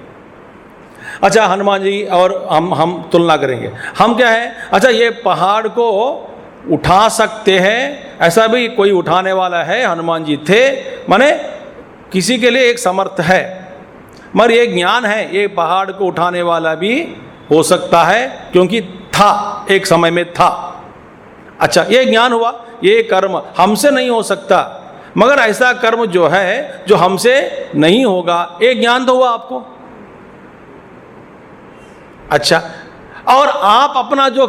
[SPEAKER 1] अच्छा, हनुमान जी और हम तुलना करेंगे, हम क्या है, अच्छा ये पहाड़ को उठा सकते हैं, ऐसा भी कोई उठाने वाला है, हनुमान जी थे, माने किसी के लिए एक समर्थ है। मगर ये ज्ञान है, ये पहाड़ को उठाने वाला भी हो सकता है क्योंकि था, एक समय में था। अच्छा, ये ज्ञान हुआ, ये कर्म हमसे नहीं हो सकता, मगर ऐसा कर्म जो है जो हमसे नहीं होगा, ये ज्ञान तो हुआ आपको। अच्छा, और आप अपना जो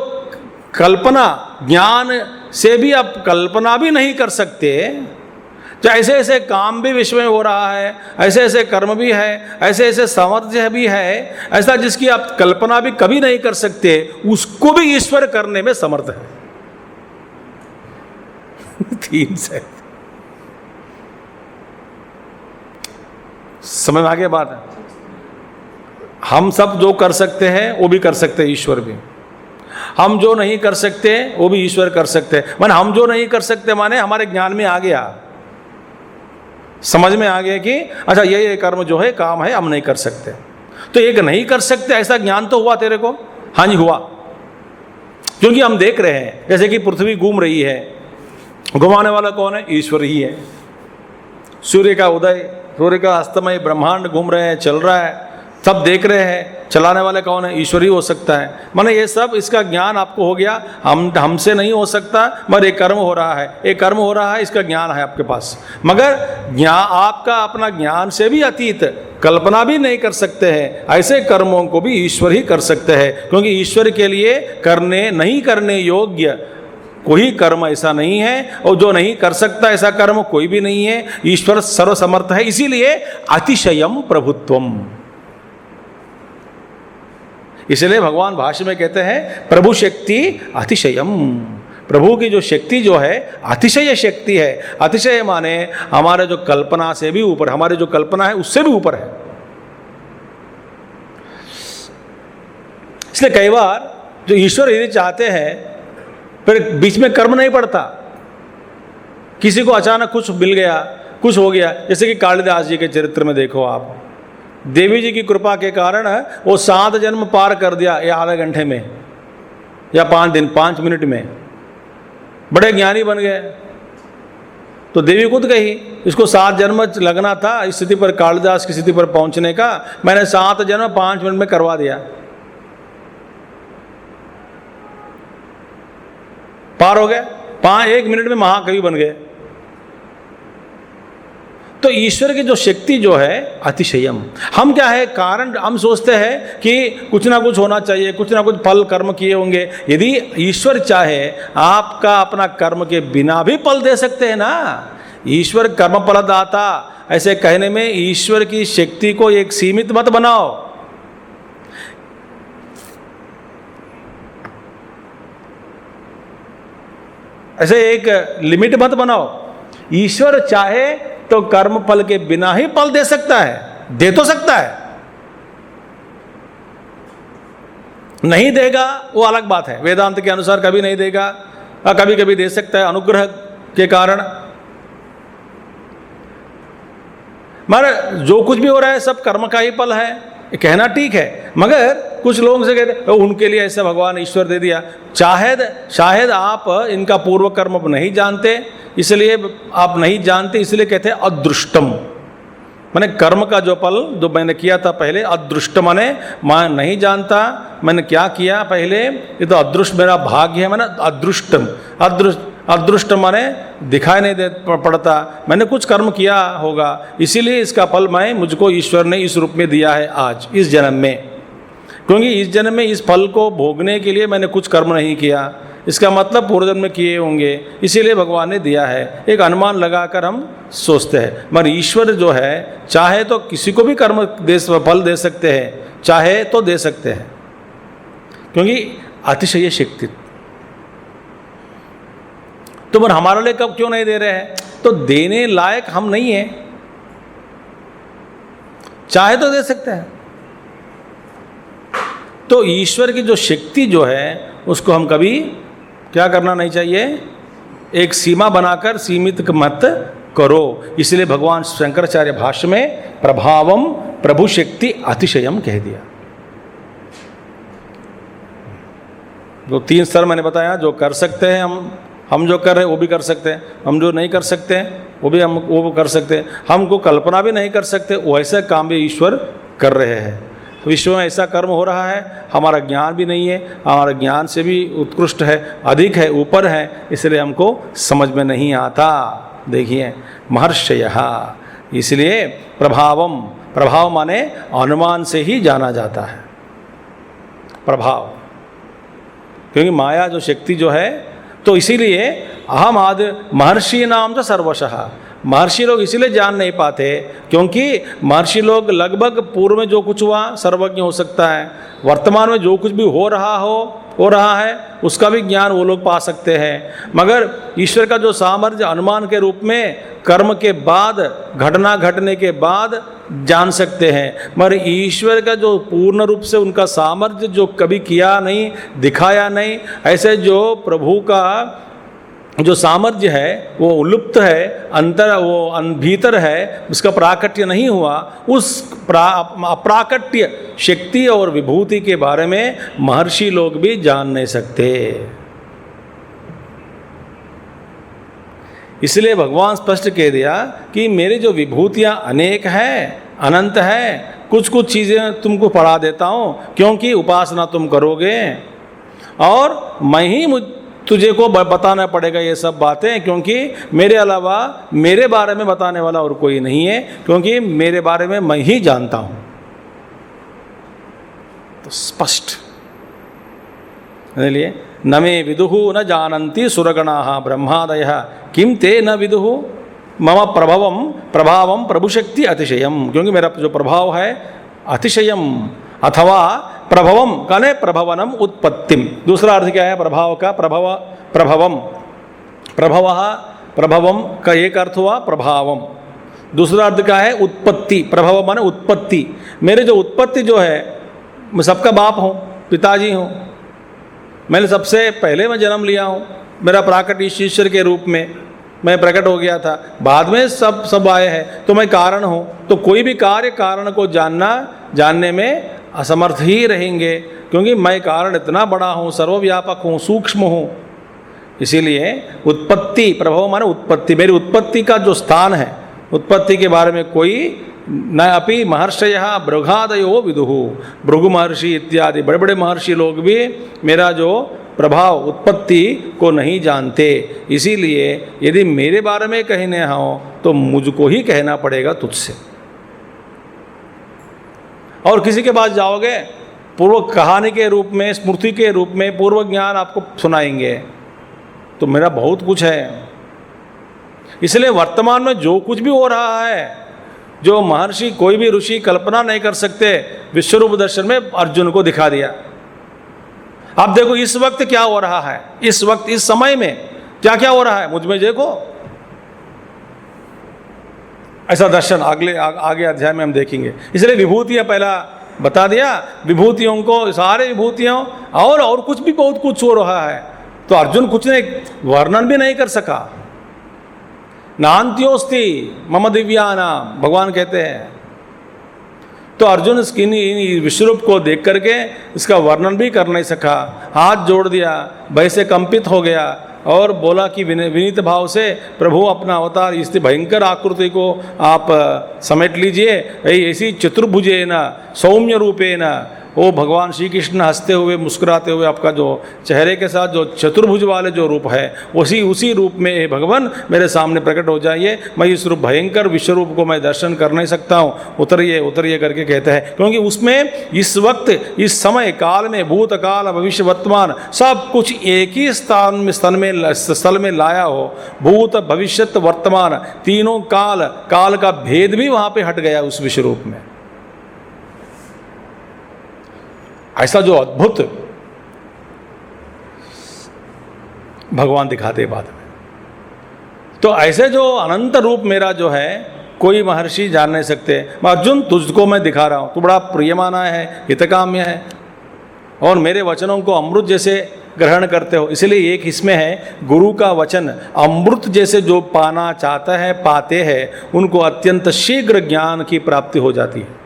[SPEAKER 1] कल्पना, ज्ञान से भी आप कल्पना भी नहीं कर सकते, तो ऐसे ऐसे काम भी विश्व में हो रहा है, ऐसे ऐसे कर्म भी है, ऐसे ऐसे सामर्थ्य भी है, ऐसा जिसकी आप कल्पना भी कभी नहीं कर सकते, उसको भी ईश्वर करने में समर्थ है। 3 से समझ में आ गया बात है। हम सब जो कर सकते हैं वो भी कर सकते हैं, ईश्वर भी। हम जो नहीं कर सकते वो भी ईश्वर कर सकते हैं। माने हम जो नहीं कर सकते माने हमारे ज्ञान में आ गया, समझ में आ गया कि अच्छा ये कर्म जो है काम है, हम नहीं कर सकते। तो एक नहीं कर सकते ऐसा ज्ञान तो हुआ तेरे को? हाँ जी हुआ, क्योंकि हम देख रहे हैं जैसे कि पृथ्वी घूम रही है, घुमाने वाला कौन है? ईश्वर ही है। सूर्य का उदय, सूर्य का अस्तमय, ब्रह्मांड घूम रहे हैं, चल रहा है, सब देख रहे हैं, चलाने वाले कौन है? ईश्वर ही हो सकता है। माने ये सब इसका ज्ञान आपको हो गया, हमसे नहीं हो सकता, मगर एक कर्म हो रहा है, एक कर्म हो रहा है, इसका ज्ञान है आपके पास। मगर ज्ञान आपका अपना ज्ञान से भी अतीत, कल्पना भी नहीं कर सकते हैं, ऐसे कर्मों को भी ईश्वर ही कर सकते हैं, क्योंकि ईश्वर के लिए करने नहीं करने योग्य कोई कर्म ऐसा नहीं है, और जो नहीं कर सकता ऐसा कर्म कोई भी नहीं है। ईश्वर सर्वसमर्थ है, इसीलिए अतिशयम प्रभुत्वम। इसलिए भगवान भाष्य में कहते हैं प्रभु शक्ति अतिशयम, प्रभु की जो शक्ति जो है अतिशय शक्ति है। अतिशय माने हमारे जो कल्पना से भी ऊपर, हमारे जो कल्पना है उससे भी ऊपर है। इसलिए कई बार जो ईश्वर यदि चाहते हैं फिर बीच में कर्म नहीं पड़ता, किसी को अचानक कुछ मिल गया, कुछ हो गया, जैसे कि कालिदास जी के चरित्र में देखो आप, देवी जी की कृपा के कारण वो 7 जन्म पार कर दिया ये आधे घंटे में या 5 दिन 5 मिनट में, बड़े ज्ञानी बन गए। तो देवी खुद कही इसको 7 जन्म लगना था इस स्थिति पर, कालिदास की स्थिति पर पहुंचने का, मैंने 7 जन्म 5 मिनट में करवा दिया, पार हो गए, 1 मिनट में महाकवि बन गए। तो ईश्वर की जो शक्ति जो है अतिशयम। हम क्या है कारण, हम सोचते हैं कि कुछ ना कुछ होना चाहिए, कुछ ना कुछ फल कर्म किए होंगे। यदि ईश्वर चाहे आपका अपना कर्म के बिना भी फल दे सकते हैं ना। ईश्वर कर्म फलदाता, ऐसे कहने में ईश्वर की शक्ति को एक सीमित मत बनाओ। ऐसे एक लिमिट मत बनाओ। ईश्वर चाहे तो कर्म फल के बिना ही फल दे सकता है, दे तो सकता है, नहीं देगा वो अलग बात है। वेदांत के अनुसार कभी नहीं देगा, कभी कभी दे सकता है अनुग्रह के कारण। मगर जो कुछ भी हो रहा है सब कर्म का ही फल है, कहना ठीक है। मगर कुछ लोग से कहते उनके लिए ऐसा भगवान ईश्वर दे दिया। शायद आप इनका पूर्व कर्म नहीं जानते, इसलिए आप नहीं जानते, इसलिए कहते हैं अदृष्टम। मैंने कर्म का जो फल जो मैंने किया था पहले, अदृष्ट माने मैं नहीं जानता मैंने क्या किया पहले, ये तो अदृष्ट मेरा भाग्य है। मैंने अदृष्टम, अदृष्ट माने दिखाई नहीं दे पड़ता, मैंने कुछ कर्म किया होगा, इसीलिए इसका फल मुझको ईश्वर ने इस रूप में दिया है आज इस जन्म में। क्योंकि इस जन्म में इस फल को भोगने के लिए मैंने कुछ कर्म नहीं किया, इसका मतलब पूर्व जन्म में किए होंगे, इसीलिए भगवान ने दिया है। एक अनुमान लगाकर हम सोचते हैं। मगर ईश्वर जो है चाहे तो किसी को भी कर्म फल दे सकते हैं, चाहे तो दे सकते हैं, क्योंकि अतिशय शक्ति। तो मगर हमारे लिए कब क्यों नहीं दे रहे हैं? तो देने लायक हम नहीं हैं, चाहे तो दे सकते हैं। तो ईश्वर की जो शक्ति जो है उसको हम कभी क्या करना नहीं चाहिए, एक सीमा बनाकर सीमित मत करो। इसलिए भगवान शंकराचार्य भाष्य में प्रभावम प्रभु शक्ति अतिशयम कह दिया। जो 3 स्तर मैंने बताया, जो कर सकते हैं हम जो कर रहे हैं वो भी कर सकते हैं, हम जो नहीं कर सकते हैं वो कर सकते हैं, हमको कल्पना भी नहीं कर सकते वैसे काम भी ईश्वर कर रहे हैं। तो विश्व में ऐसा कर्म हो रहा है, हमारा ज्ञान भी नहीं है, हमारा ज्ञान से भी उत्कृष्ट है, अधिक है, ऊपर है, इसलिए हमको समझ में नहीं आता। देखिए महर्षयः, इसलिए प्रभाव माने अनुमान से ही जाना जाता है प्रभाव, क्योंकि माया जो शक्ति जो है, तो इसीलिए अहम आदि महर्षि नाम तो सर्वशः। महर्षि लोग इसीलिए जान नहीं पाते क्योंकि महर्षि लोग लगभग पूर्व में जो कुछ हुआ सर्वज्ञ हो सकता है, वर्तमान में जो कुछ भी हो रहा है उसका भी ज्ञान वो लोग पा सकते हैं। मगर ईश्वर का जो सामर्थ्य अनुमान के रूप में कर्म के बाद, घटना घटने के बाद जान सकते हैं। मगर ईश्वर का जो पूर्ण रूप से उनका सामर्थ्य जो कभी किया नहीं, दिखाया नहीं, ऐसे जो प्रभु का जो सामर्थ्य है वो लुप्त है, भीतर है, उसका प्राकट्य नहीं हुआ, उस अप्राकट्य शक्ति और विभूति के बारे में महर्षि लोग भी जान नहीं सकते। इसलिए भगवान स्पष्ट कह दिया कि मेरी जो विभूतियाँ अनेक हैं, अनंत हैं, कुछ कुछ चीज़ें तुमको पढ़ा देता हूँ क्योंकि उपासना तुम करोगे और मैं ही तुझे को बताना पड़ेगा ये सब बातें, क्योंकि मेरे अलावा मेरे बारे में बताने वाला और कोई नहीं है, क्योंकि मेरे बारे में मैं ही जानता हूँ। तो स्पष्ट इसलिए न मे विदुः न जानन्ति सुरगणाः ब्रह्मादयः किम ते न विदुः मम प्रभावम प्रभुशक्ति अतिशयम, क्योंकि मेरा जो प्रभाव है अतिशयम, अथवा प्रभवम कने प्रभवनम उत्पत्तिम। दूसरा अर्थ क्या है प्रभाव का? प्रभवम का एक अर्थ हुआ प्रभावम, दूसरा अर्थ क्या है उत्पत्ति। प्रभव माने उत्पत्ति, मेरे जो उत्पत्ति जो है, मैं सबका बाप हूँ, पिताजी हूँ, मैंने सबसे पहले मैं जन्म लिया हूँ, मेरा प्राकट ईश्वर के रूप में मैं प्रकट हो गया था, बाद में सब आए हैं, तो मैं कारण हूँ। तो कोई भी कार्य कारण को जानने में असमर्थ ही रहेंगे, क्योंकि मैं कारण इतना बड़ा हूँ, सर्वव्यापक हूँ, सूक्ष्म हूँ। इसीलिए उत्पत्ति, प्रभाव माने उत्पत्ति, मेरी उत्पत्ति का जो स्थान है, उत्पत्ति के बारे में कोई न अपि महर्षयः भृगादयो विदुः, भृगु महर्षि इत्यादि बड़े बड़े महर्षि लोग भी मेरा जो प्रभाव उत्पत्ति को नहीं जानते। इसीलिए यदि मेरे बारे में कहने हो तो मुझको ही कहना पड़ेगा तुझसे। और किसी के पास जाओगे पूर्व कहानी के रूप में, स्मृति के रूप में पूर्व ज्ञान आपको सुनाएंगे, तो मेरा बहुत कुछ है। इसलिए वर्तमान में जो कुछ भी हो रहा है जो महर्षि कोई भी ऋषि कल्पना नहीं कर सकते, विश्वरूप दर्शन में अर्जुन को दिखा दिया। अब देखो इस वक्त क्या हो रहा है, इस वक्त इस समय में क्या क्या हो रहा है, मुझ में देखो। ऐसा दर्शन आगे अध्याय में हम देखेंगे। इसलिए विभूतियां पहला बता दिया, विभूतियों को, सारे विभूतियों और कुछ भी बहुत कुछ हो रहा है। तो अर्जुन कुछ नहीं, वर्णन भी नहीं कर सका। नान्त्योस्ति मम दिव्यानाम, भगवान कहते हैं। तो अर्जुन इसकी विश्वरूप को देख करके इसका वर्णन भी कर नहीं सका, हाथ जोड़ दिया, भय से कंपित हो गया और बोला कि विनीत भाव से प्रभु अपना अवतार इस भयंकर आकृति को आप समेट लीजिए। ऐसी चतुर्भुजे न सौम्य रूपे न, वो भगवान श्री कृष्ण हंसते हुए मुस्कुराते हुए आपका जो चेहरे के साथ जो चतुर्भुज वाले जो रूप है उसी रूप में हे भगवान मेरे सामने प्रकट हो जाइए। मैं इस रूप भयंकर विश्व रूप को मैं दर्शन कर नहीं सकता हूँ, उतरिए उतरिए करके कहते हैं। क्योंकि उसमें इस वक्त इस समय काल में भूत काल भविष्य वर्तमान सब कुछ एक ही स्थल में लाया हो। भूत भविष्यत वर्तमान तीनों काल का भेद भी वहाँ पे हट गया उस विश्व रूप में। ऐसा जो अद्भुत भगवान दिखाते बाद में, तो ऐसे जो अनंत रूप मेरा जो है कोई महर्षि जान नहीं सकते। अर्जुन तुझको मैं दिखा रहा हूं, तू बड़ा प्रियमाना है, हितकाम्य है और मेरे वचनों को अमृत जैसे ग्रहण करते हो। इसलिए एक इसमें है, गुरु का वचन अमृत जैसे जो पाना चाहता है पाते हैं, उनको अत्यंत शीघ्र ज्ञान की प्राप्ति हो जाती है,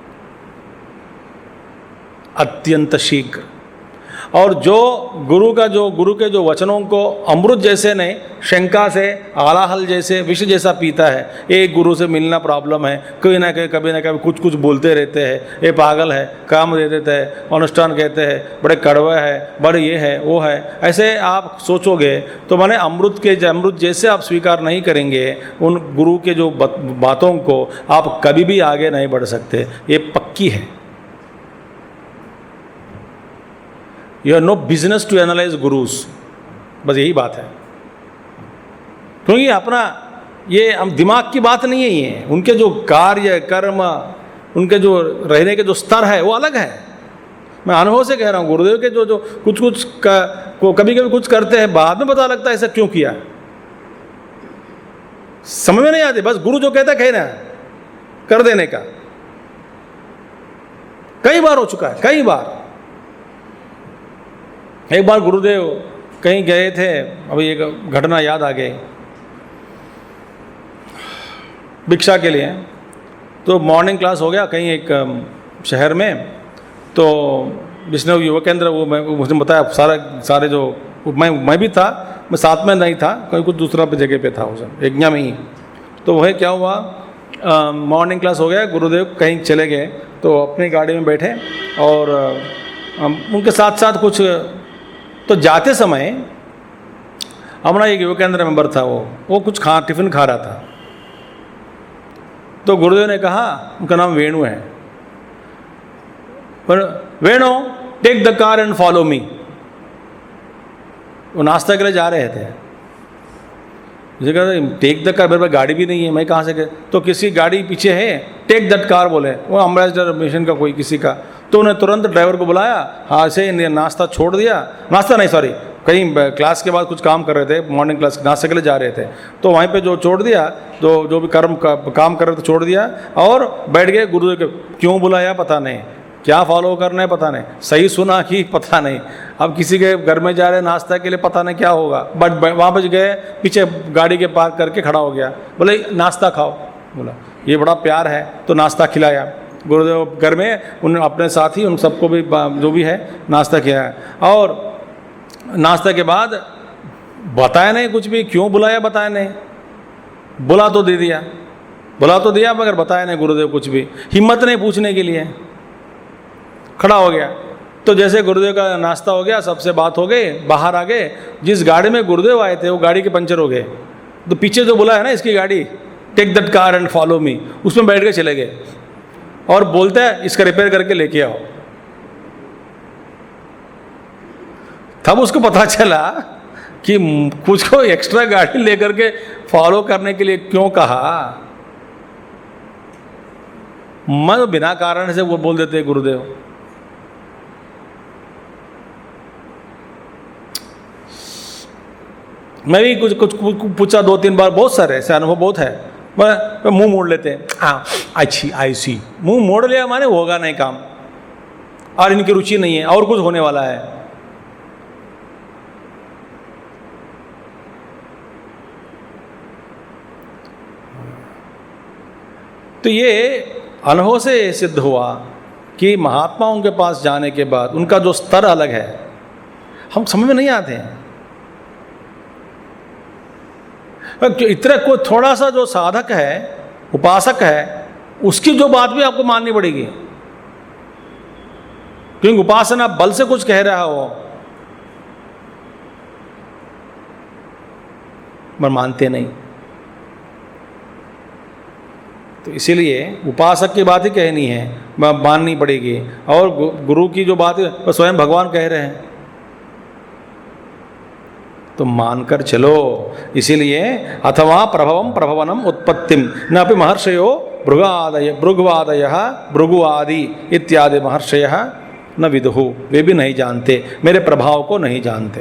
[SPEAKER 1] अत्यंत शीघ्र। और जो गुरु के जो वचनों को अमृत जैसे नहीं, शंका से आलाहल जैसे विष जैसा पीता है। एक गुरु से मिलना प्रॉब्लम है, कभी ना कभी कुछ बोलते रहते हैं, ये पागल है, काम दे देते हैं, अनुष्ठान कहते हैं, बड़े कड़वे है, बड़े ये है वो है, ऐसे आप सोचोगे तो माने अमृत जैसे आप स्वीकार नहीं करेंगे उन गुरु के जो बातों को, आप कभी भी आगे नहीं बढ़ सकते। ये पक्की है। You have no business to analyse gurus, बस यही बात है। क्योंकि अपना ये हम दिमाग की बात नहीं है, ये उनके जो कार्य कर्म, उनके जो रहने के जो स्तर है वो अलग है। मैं अनुभव से कह रहा हूँ, गुरुदेव के जो कुछ कभी कुछ करते हैं, बाद में पता लगता है ऐसा क्यों किया, समझ में नहीं आते। बस गुरु जो कहता है कहना कर देने का। कई बार हो चुका है, कई बार। एक बार गुरुदेव कहीं गए थे, अभी एक घटना याद आ गई, भिक्षा के लिए। तो मॉर्निंग क्लास हो गया कहीं एक शहर में, तो विष्णु युवा केंद्र, वो मुझे बताया सारे जो मैं भी था, मैं साथ में नहीं था, कहीं कुछ दूसरा जगह पे था उस यज्ञ में ही। तो वह क्या हुआ, मॉर्निंग क्लास हो गया, गुरुदेव कहीं चले गए, तो अपनी गाड़ी में बैठे और उनके साथ साथ कुछ, तो जाते समय हमारा एक युवा केंद्र मेंबर था, वो कुछ टिफिन खा रहा था। तो गुरुदेव ने कहा, उनका नाम वेणु है, पर Venu take the car and follow me. वो नाश्ता के लिए जा रहे थे, मुझे कहा टेक द कार, मेरे पास गाड़ी भी नहीं है, मैं कहाँ से तो किसी गाड़ी पीछे है, टेक दैट कार बोले, वो अम्बेसडर मिशन का कोई किसी का। तो उन्हें तुरंत ड्राइवर को बुलाया, हाँ से नाश्ता छोड़ दिया, नाश्ता नहीं सॉरी, कहीं क्लास के बाद कुछ काम कर रहे थे, मॉर्निंग क्लास नाश्ते के लिए जा रहे थे, तो वहीं पे जो छोड़ दिया, जो भी काम कर रहे थे छोड़ दिया और बैठ गए। गुरुदेव के क्यों बुलाया पता नहीं, क्या फॉलो करना है पता नहीं, सही सुना कि पता नहीं। अब किसी के घर में जा रहे नाश्ता के लिए, पता नहीं क्या होगा, बट वहाँ पर गए, पीछे गाड़ी के पार्क करके खड़ा हो गया, बोले नाश्ता खाओ। बोला ये बड़ा प्यार है, तो नाश्ता खिलाया। गुरुदेव घर में उन अपने साथी उन सबको भी जो भी है नाश्ता किया है। और नाश्ता के बाद बताया नहीं कुछ भी, क्यों बुलाया बताया नहीं, बुला तो दिया मगर बताया नहीं गुरुदेव कुछ भी, हिम्मत नहीं पूछने के लिए, खड़ा हो गया। तो जैसे गुरुदेव का नाश्ता हो गया, सबसे बात हो गई, बाहर आ गए। जिस गाड़ी में गुरुदेव आए थे वो गाड़ी के पंचर हो गए, तो पीछे जो बुलाया ना इसकी गाड़ी, take that car and follow me, उसमें बैठ के चले गए और बोलते हैं इसका रिपेयर करके लेके आओ। तब उसको पता चला कि कुछ को एक्स्ट्रा गाड़ी लेकर के फॉलो करने के लिए क्यों कहा। मैं बिना कारण से वो बोल देते हैं गुरुदेव। मैं भी कुछ पूछा 2-3 बार, बहुत सारे ऐसे अनुभव बहुत है। मैं मुंह मोड़ लेते हैं, हाँ अच्छी ऐसी, मुंह मोड़ लिया माने होगा नहीं काम, और इनकी रुचि नहीं है और कुछ होने वाला है। तो ये अनुभव से सिद्ध हुआ कि महात्माओं के पास जाने के बाद उनका जो स्तर अलग है, हम समझ में नहीं आते हैं। इतना कोई थोड़ा सा जो साधक है, उपासक है, उसकी जो बात भी आपको माननी पड़ेगी, क्योंकि उपासना बल से कुछ कह रहा हो, पर मानते नहीं। तो इसीलिए उपासक की बात ही कहनी है, माननी पड़ेगी। और गुरु की जो बात है स्वयं भगवान कह रहे हैं, तो मानकर चलो। इसीलिए अथवा प्रभवम प्रभवनम उत्पत्तिम न अपि महर्षयो भृगुवादय भृगु आदि इत्यादि महर्षय न विदुहु, वे भी नहीं जानते, मेरे प्रभाव को नहीं जानते।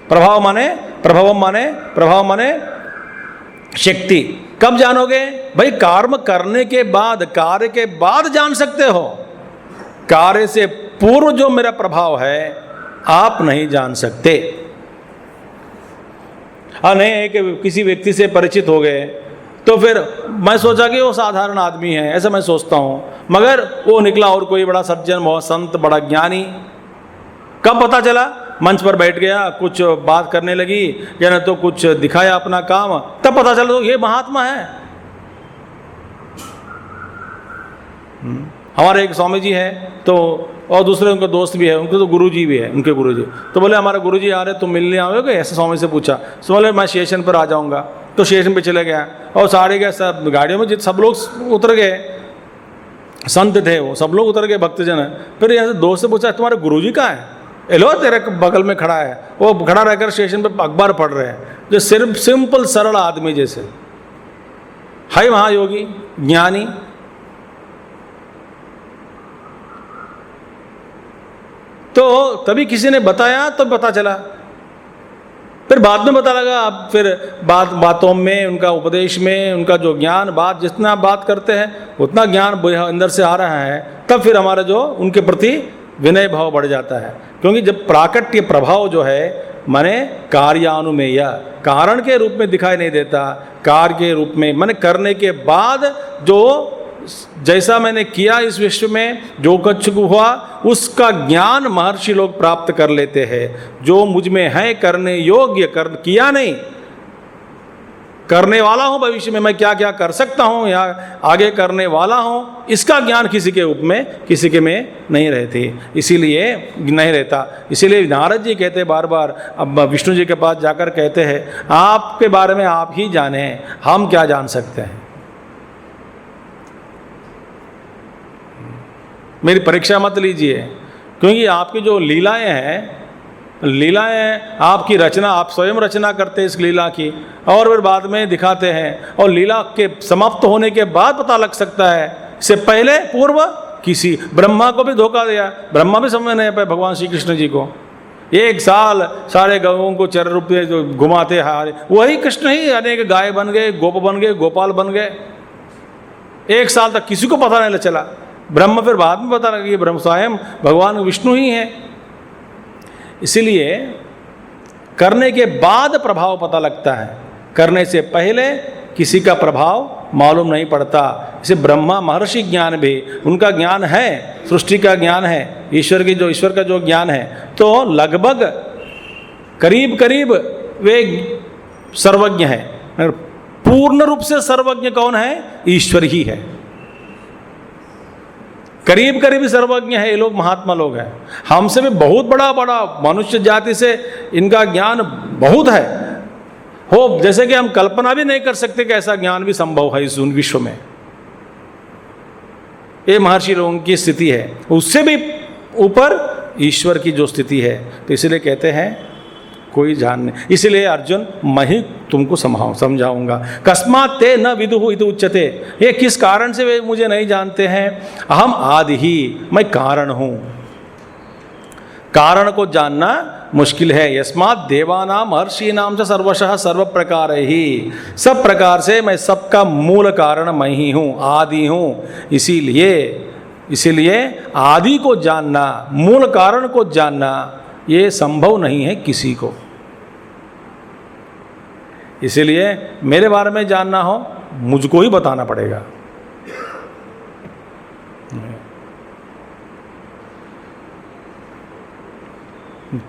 [SPEAKER 1] प्रभाव माने प्रभाव माने शक्ति। कब जानोगे भाई? कर्म करने के बाद, कार्य के बाद जान सकते हो। कार्य से पूर्व जो मेरा प्रभाव है आप नहीं जान सकते। नहीं कि किसी व्यक्ति से परिचित हो गए तो फिर मैं सोचा कि वो साधारण आदमी है, ऐसा मैं सोचता हूँ, मगर वो निकला और कोई बड़ा सज्जन, बहुत संत, बड़ा ज्ञानी। कब पता चला? मंच पर बैठ गया, कुछ बात करने लगी या न तो कुछ दिखाया अपना काम, तब पता चला तो ये महात्मा है। हमारे एक स्वामी जी है, तो और दूसरे उनके दोस्त भी है, उनके तो गुरुजी भी है, उनके गुरुजी। तो बोले हमारे गुरुजी आ रहे, तुम मिलने आओगे? ऐसे स्वामी से पूछा। तो बोले मैं स्टेशन पर आ जाऊंगा। तो स्टेशन पे चले गया और सारे गए, सब गाड़ियों में सब लोग उतर गए, संत थे वो, सब लोग उतर गए, भक्तजन। फिर यहाँ से दोस्त से पूछा तुम्हारे गुरुजी कहाँ है? एलो तेरे बगल में खड़ा है। वो खड़ा रहकर स्टेशन पे अखबार पढ़ रहे हैं, जो सिर्फ सिंपल सरल आदमी जैसे है, महायोगी ज्ञानी। तो तभी किसी ने बताया तो पता चला, फिर बाद में पता लगा। अब फिर बातों में, उनका उपदेश में, उनका जो ज्ञान, बात जितना बात करते हैं उतना ज्ञान अंदर से आ रहा है, तब फिर हमारा जो उनके प्रति विनय भाव बढ़ जाता है। क्योंकि जब प्राकट्य प्रभाव जो है माने कार्यानुमेय, कारण के रूप में दिखाई नहीं देता, कार्य के रूप में माने करने के बाद जो जैसा मैंने किया इस विश्व में, जो कुछ हुआ उसका ज्ञान महर्षि लोग प्राप्त कर लेते हैं। जो मुझ में है करने योग्य, किया नहीं, करने वाला हूँ, भविष्य में मैं क्या क्या कर सकता हूँ या आगे करने वाला हूँ, इसका ज्ञान किसी के रूप में, किसी के में नहीं रहती, इसीलिए नहीं रहता। इसीलिए नारद जी कहते बार बार, अब विष्णु जी के पास जाकर कहते हैं आपके बारे में आप ही जाने, हम क्या जान सकते हैं। मेरी परीक्षा मत लीजिए, क्योंकि आपकी जो लीलाएं हैं, आपकी रचना, आप स्वयं रचना करते हैं इस लीला की, और फिर बाद में दिखाते हैं, और लीला के समाप्त होने के बाद पता लग सकता है। इससे पहले पूर्व किसी ब्रह्मा को भी धोखा दिया, ब्रह्मा भी समझ नहीं पाए भगवान श्री कृष्ण जी को। 1 साल सारे गौओं को चर रूप में जो घुमाते हारे, वही कृष्ण ही अनेक गाय बन गए, गोप बन गए, गोपाल बन गए। 1 साल तक किसी को पता नहीं चला। ब्रह्म फिर बाद में पता लगा कि ब्रह्म स्वयं भगवान विष्णु ही है। इसीलिए करने के बाद प्रभाव पता लगता है, करने से पहले किसी का प्रभाव मालूम नहीं पड़ता। इसे ब्रह्मा महर्षि ज्ञान भी, उनका ज्ञान है, सृष्टि का ज्ञान है, ईश्वर का जो ज्ञान है, तो लगभग करीब करीब वे सर्वज्ञ है। मगर पूर्ण रूप से सर्वज्ञ कौन है? ईश्वर ही है। करीब करीब सर्वज्ञ है ये लोग, महात्मा लोग हैं। हमसे भी बहुत बड़ा मनुष्य जाति से इनका ज्ञान बहुत है, हो जैसे कि हम कल्पना भी नहीं कर सकते कि ऐसा ज्ञान भी संभव है इस विश्व में। ये महर्षि लोगों की स्थिति है, उससे भी ऊपर ईश्वर की जो स्थिति है। तो इसलिए कहते हैं कोई जान नहीं। इसलिए अर्जुन मैं ही तुमको समझाऊंगा। कस्मात् ते न विदुः इति उच्यते, ये किस कारण से वे मुझे नहीं जानते हैं। अहम आदि ही, मैं कारण हूँ। कारण को जानना मुश्किल है। यस्मात् देवानाम महर्षीणाम च सर्वशः सर्व प्रकार ही, सब प्रकार से मैं सबका मूल कारण मैं ही हूँ, आदि हूँ। इसीलिए आदि को जानना, मूल कारण को जानना ये संभव नहीं है किसी को। इसीलिए मेरे बारे में जानना हो मुझको ही बताना पड़ेगा।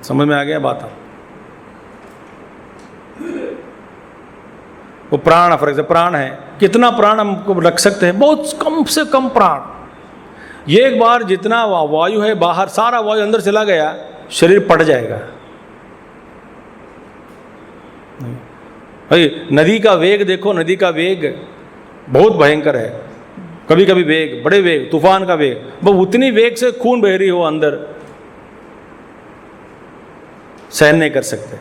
[SPEAKER 1] समझ में आ गया बात? वो प्राण, फॉर एग्जाम्पल प्राण है, कितना प्राण हमको रख सकते हैं? बहुत कम से कम प्राण। एक बार जितना वायु है बाहर, सारा वायु अंदर चला गया, शरीर पट जाएगा। भाई नदी का वेग देखो, नदी का वेग बहुत भयंकर है। कभी कभी वेग, बड़े वेग, तूफान का वेग, वो उतनी वेग से खून बह रही हो अंदर, सहन नहीं कर सकते।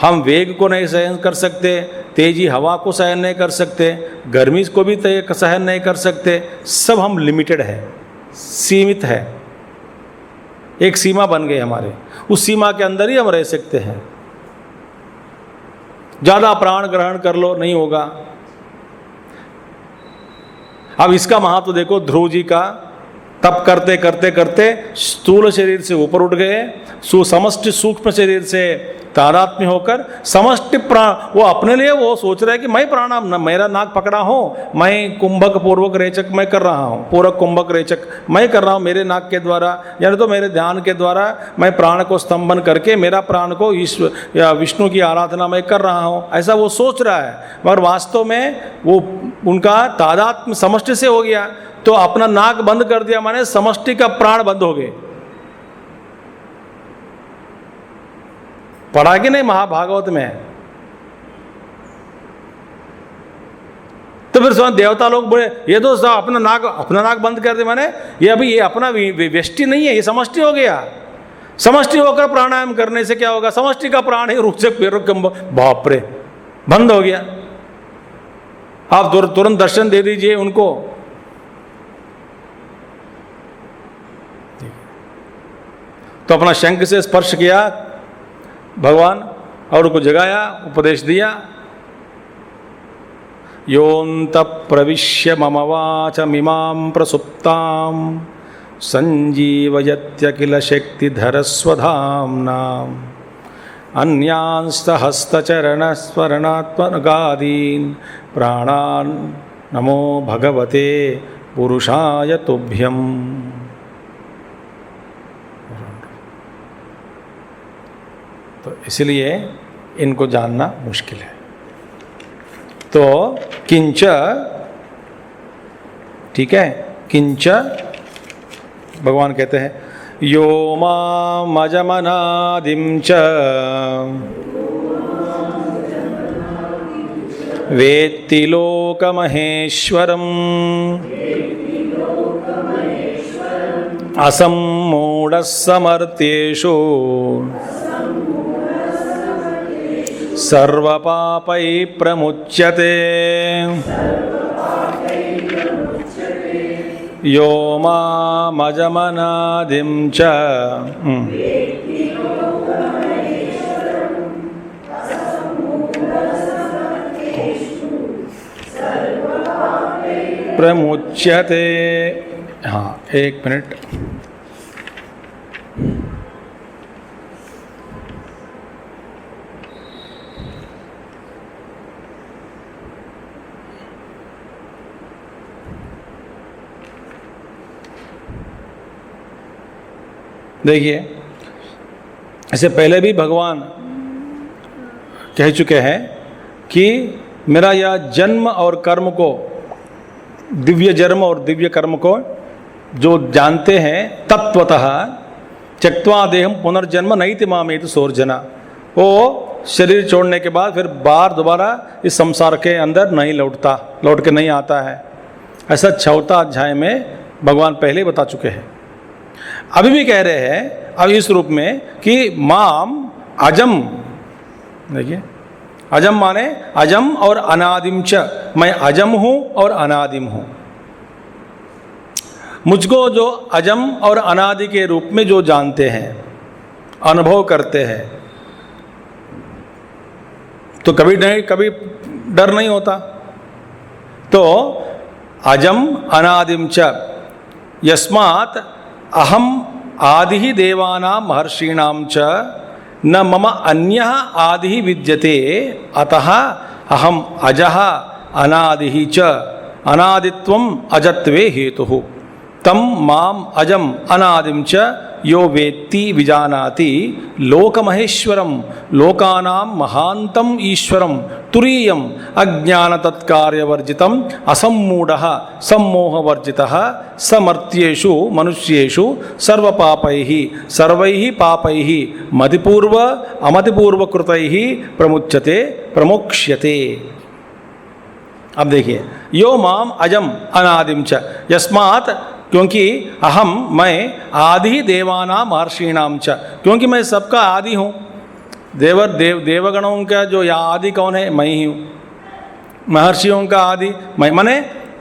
[SPEAKER 1] हम वेग को नहीं सहन कर सकते, तेजी हवा को सहन नहीं कर सकते, गर्मी को भी सहन नहीं कर सकते। सब हम लिमिटेड है, सीमित है। एक सीमा बन गई हमारे, उस सीमा के अंदर ही हम रह सकते हैं। ज़्यादा प्राण ग्रहण कर लो, नहीं होगा। अब इसका महत्व देखो, ध्रुव जी का तप करते करते करते स्थूल शरीर से ऊपर उठ गए, समष्टि सूक्ष्म शरीर से तादात्म्य होकर समष्टि प्राण, वो अपने लिए वो सोच रहे हैं कि मैं प्राणायाम, मेरा नाक पकड़ा हो, मैं कुंभक पूर्वक रेचक मैं कर रहा हूँ, पूरक कुंभक रेचक मैं कर रहा हूँ मेरे नाक के द्वारा, यानी तो मेरे ध्यान के द्वारा मैं प्राण को स्तंभन करके मेरा प्राण को ईश्वर या विष्णु की आराधना मैं कर रहा हूँ, ऐसा वो सोच रहा है। मगर वास्तव में वो उनका तादात्म्य समष्टि से हो गया, तो अपना नाक बंद कर दिया, माने समष्टि का प्राण बंद हो गए। पढ़ा कि नहीं महाभागवत में? तो फिर देवता लोग बोले ये तो अपना नाक बंद कर दे, माने ये अपना व्यष्टि नहीं है, ये समष्टि हो गया। समष्टि होकर प्राणायाम करने से क्या होगा? समष्टि का प्राण ही रुचक पेरुकंब, बाप रे, बंद हो गया। आप तुरंत दर्शन दे दीजिए उनको। तो अपना शंख से स्पर्श किया भगवान और उनको जगाया, उपदेश दिया। योऽन्त प्रविश्य मम वाचमिमां प्रसुप्तां संजीवयत्यखिल शक्तिधरस्वधाम्नाम् अन्यांस्तहस्तचरणस्मरणात्मगादीन् प्राणान् नमो भगवते पुरुषाय तुभ्यम्। तो इसलिए इनको जानना मुश्किल है। तो किंच, ठीक है, किंच भगवान कहते हैं यो मामजमनादिं च वेत्ति लोकमहेश्वरम् असम्मूढः समर्थ्येषु सर्वपापै प्रमुच्यते। यो मामजमनादिं च प्रमुच्यते। हाँ, एक मिनट। देखिए, इससे पहले भी भगवान कह चुके हैं कि मेरा यह जन्म और कर्म को, दिव्य जन्म और दिव्य कर्म को जो जानते हैं तत्वतः त्यक्त्वा देहम पुनर्जन्म नैति मामेति सोर्जना, वो शरीर छोड़ने के बाद फिर दोबारा इस संसार के अंदर नहीं लौट के नहीं आता है। ऐसा 4वां अध्याय में भगवान पहले बता चुके हैं। अभी भी कह रहे हैं अब इस रूप में कि माम अजम देखिए, अजम माने अजम और अनादिम च, मैं अजम हूँ और अनादिम हूँ। मुझको जो अजम और अनादि के रूप में जो जानते हैं, अनुभव करते हैं, तो कभी डर नहीं होता। तो अजम अनादिम च यस्मात् अहम आदि देवानां महर्षीणां च न मम अन्यः आदि विद्यते अतः अहम अजः अनादिः च अनादित्वम् अजत्वे हेतुः तम माम अजम अनादिम च यो वेत्ति विजानाति लोकमहेश्वरम लोकानां महांतम ईश्वरम तुरीयम अज्ञान तत्कार्यवर्जितम असम्मूढ़ः सम्मोहवर्जितः समर्त्येषु मनुष्येषु सर्वपापैः सर्वैः पापैः मतिपूर्व अमतिपूर्व कृतैः प्रमुच्यते प्रमोक्ष्यते। अब देखिए, यो माम अजम अनादिम च यस्मात्, क्योंकि अहम मैं आदि देवानां महर्षीणां च, क्योंकि मैं सबका आदि हूँ। देवगणों का जो या आदि कौन है? मैं ही हूँ। महर्षियों का आदि मैं, माने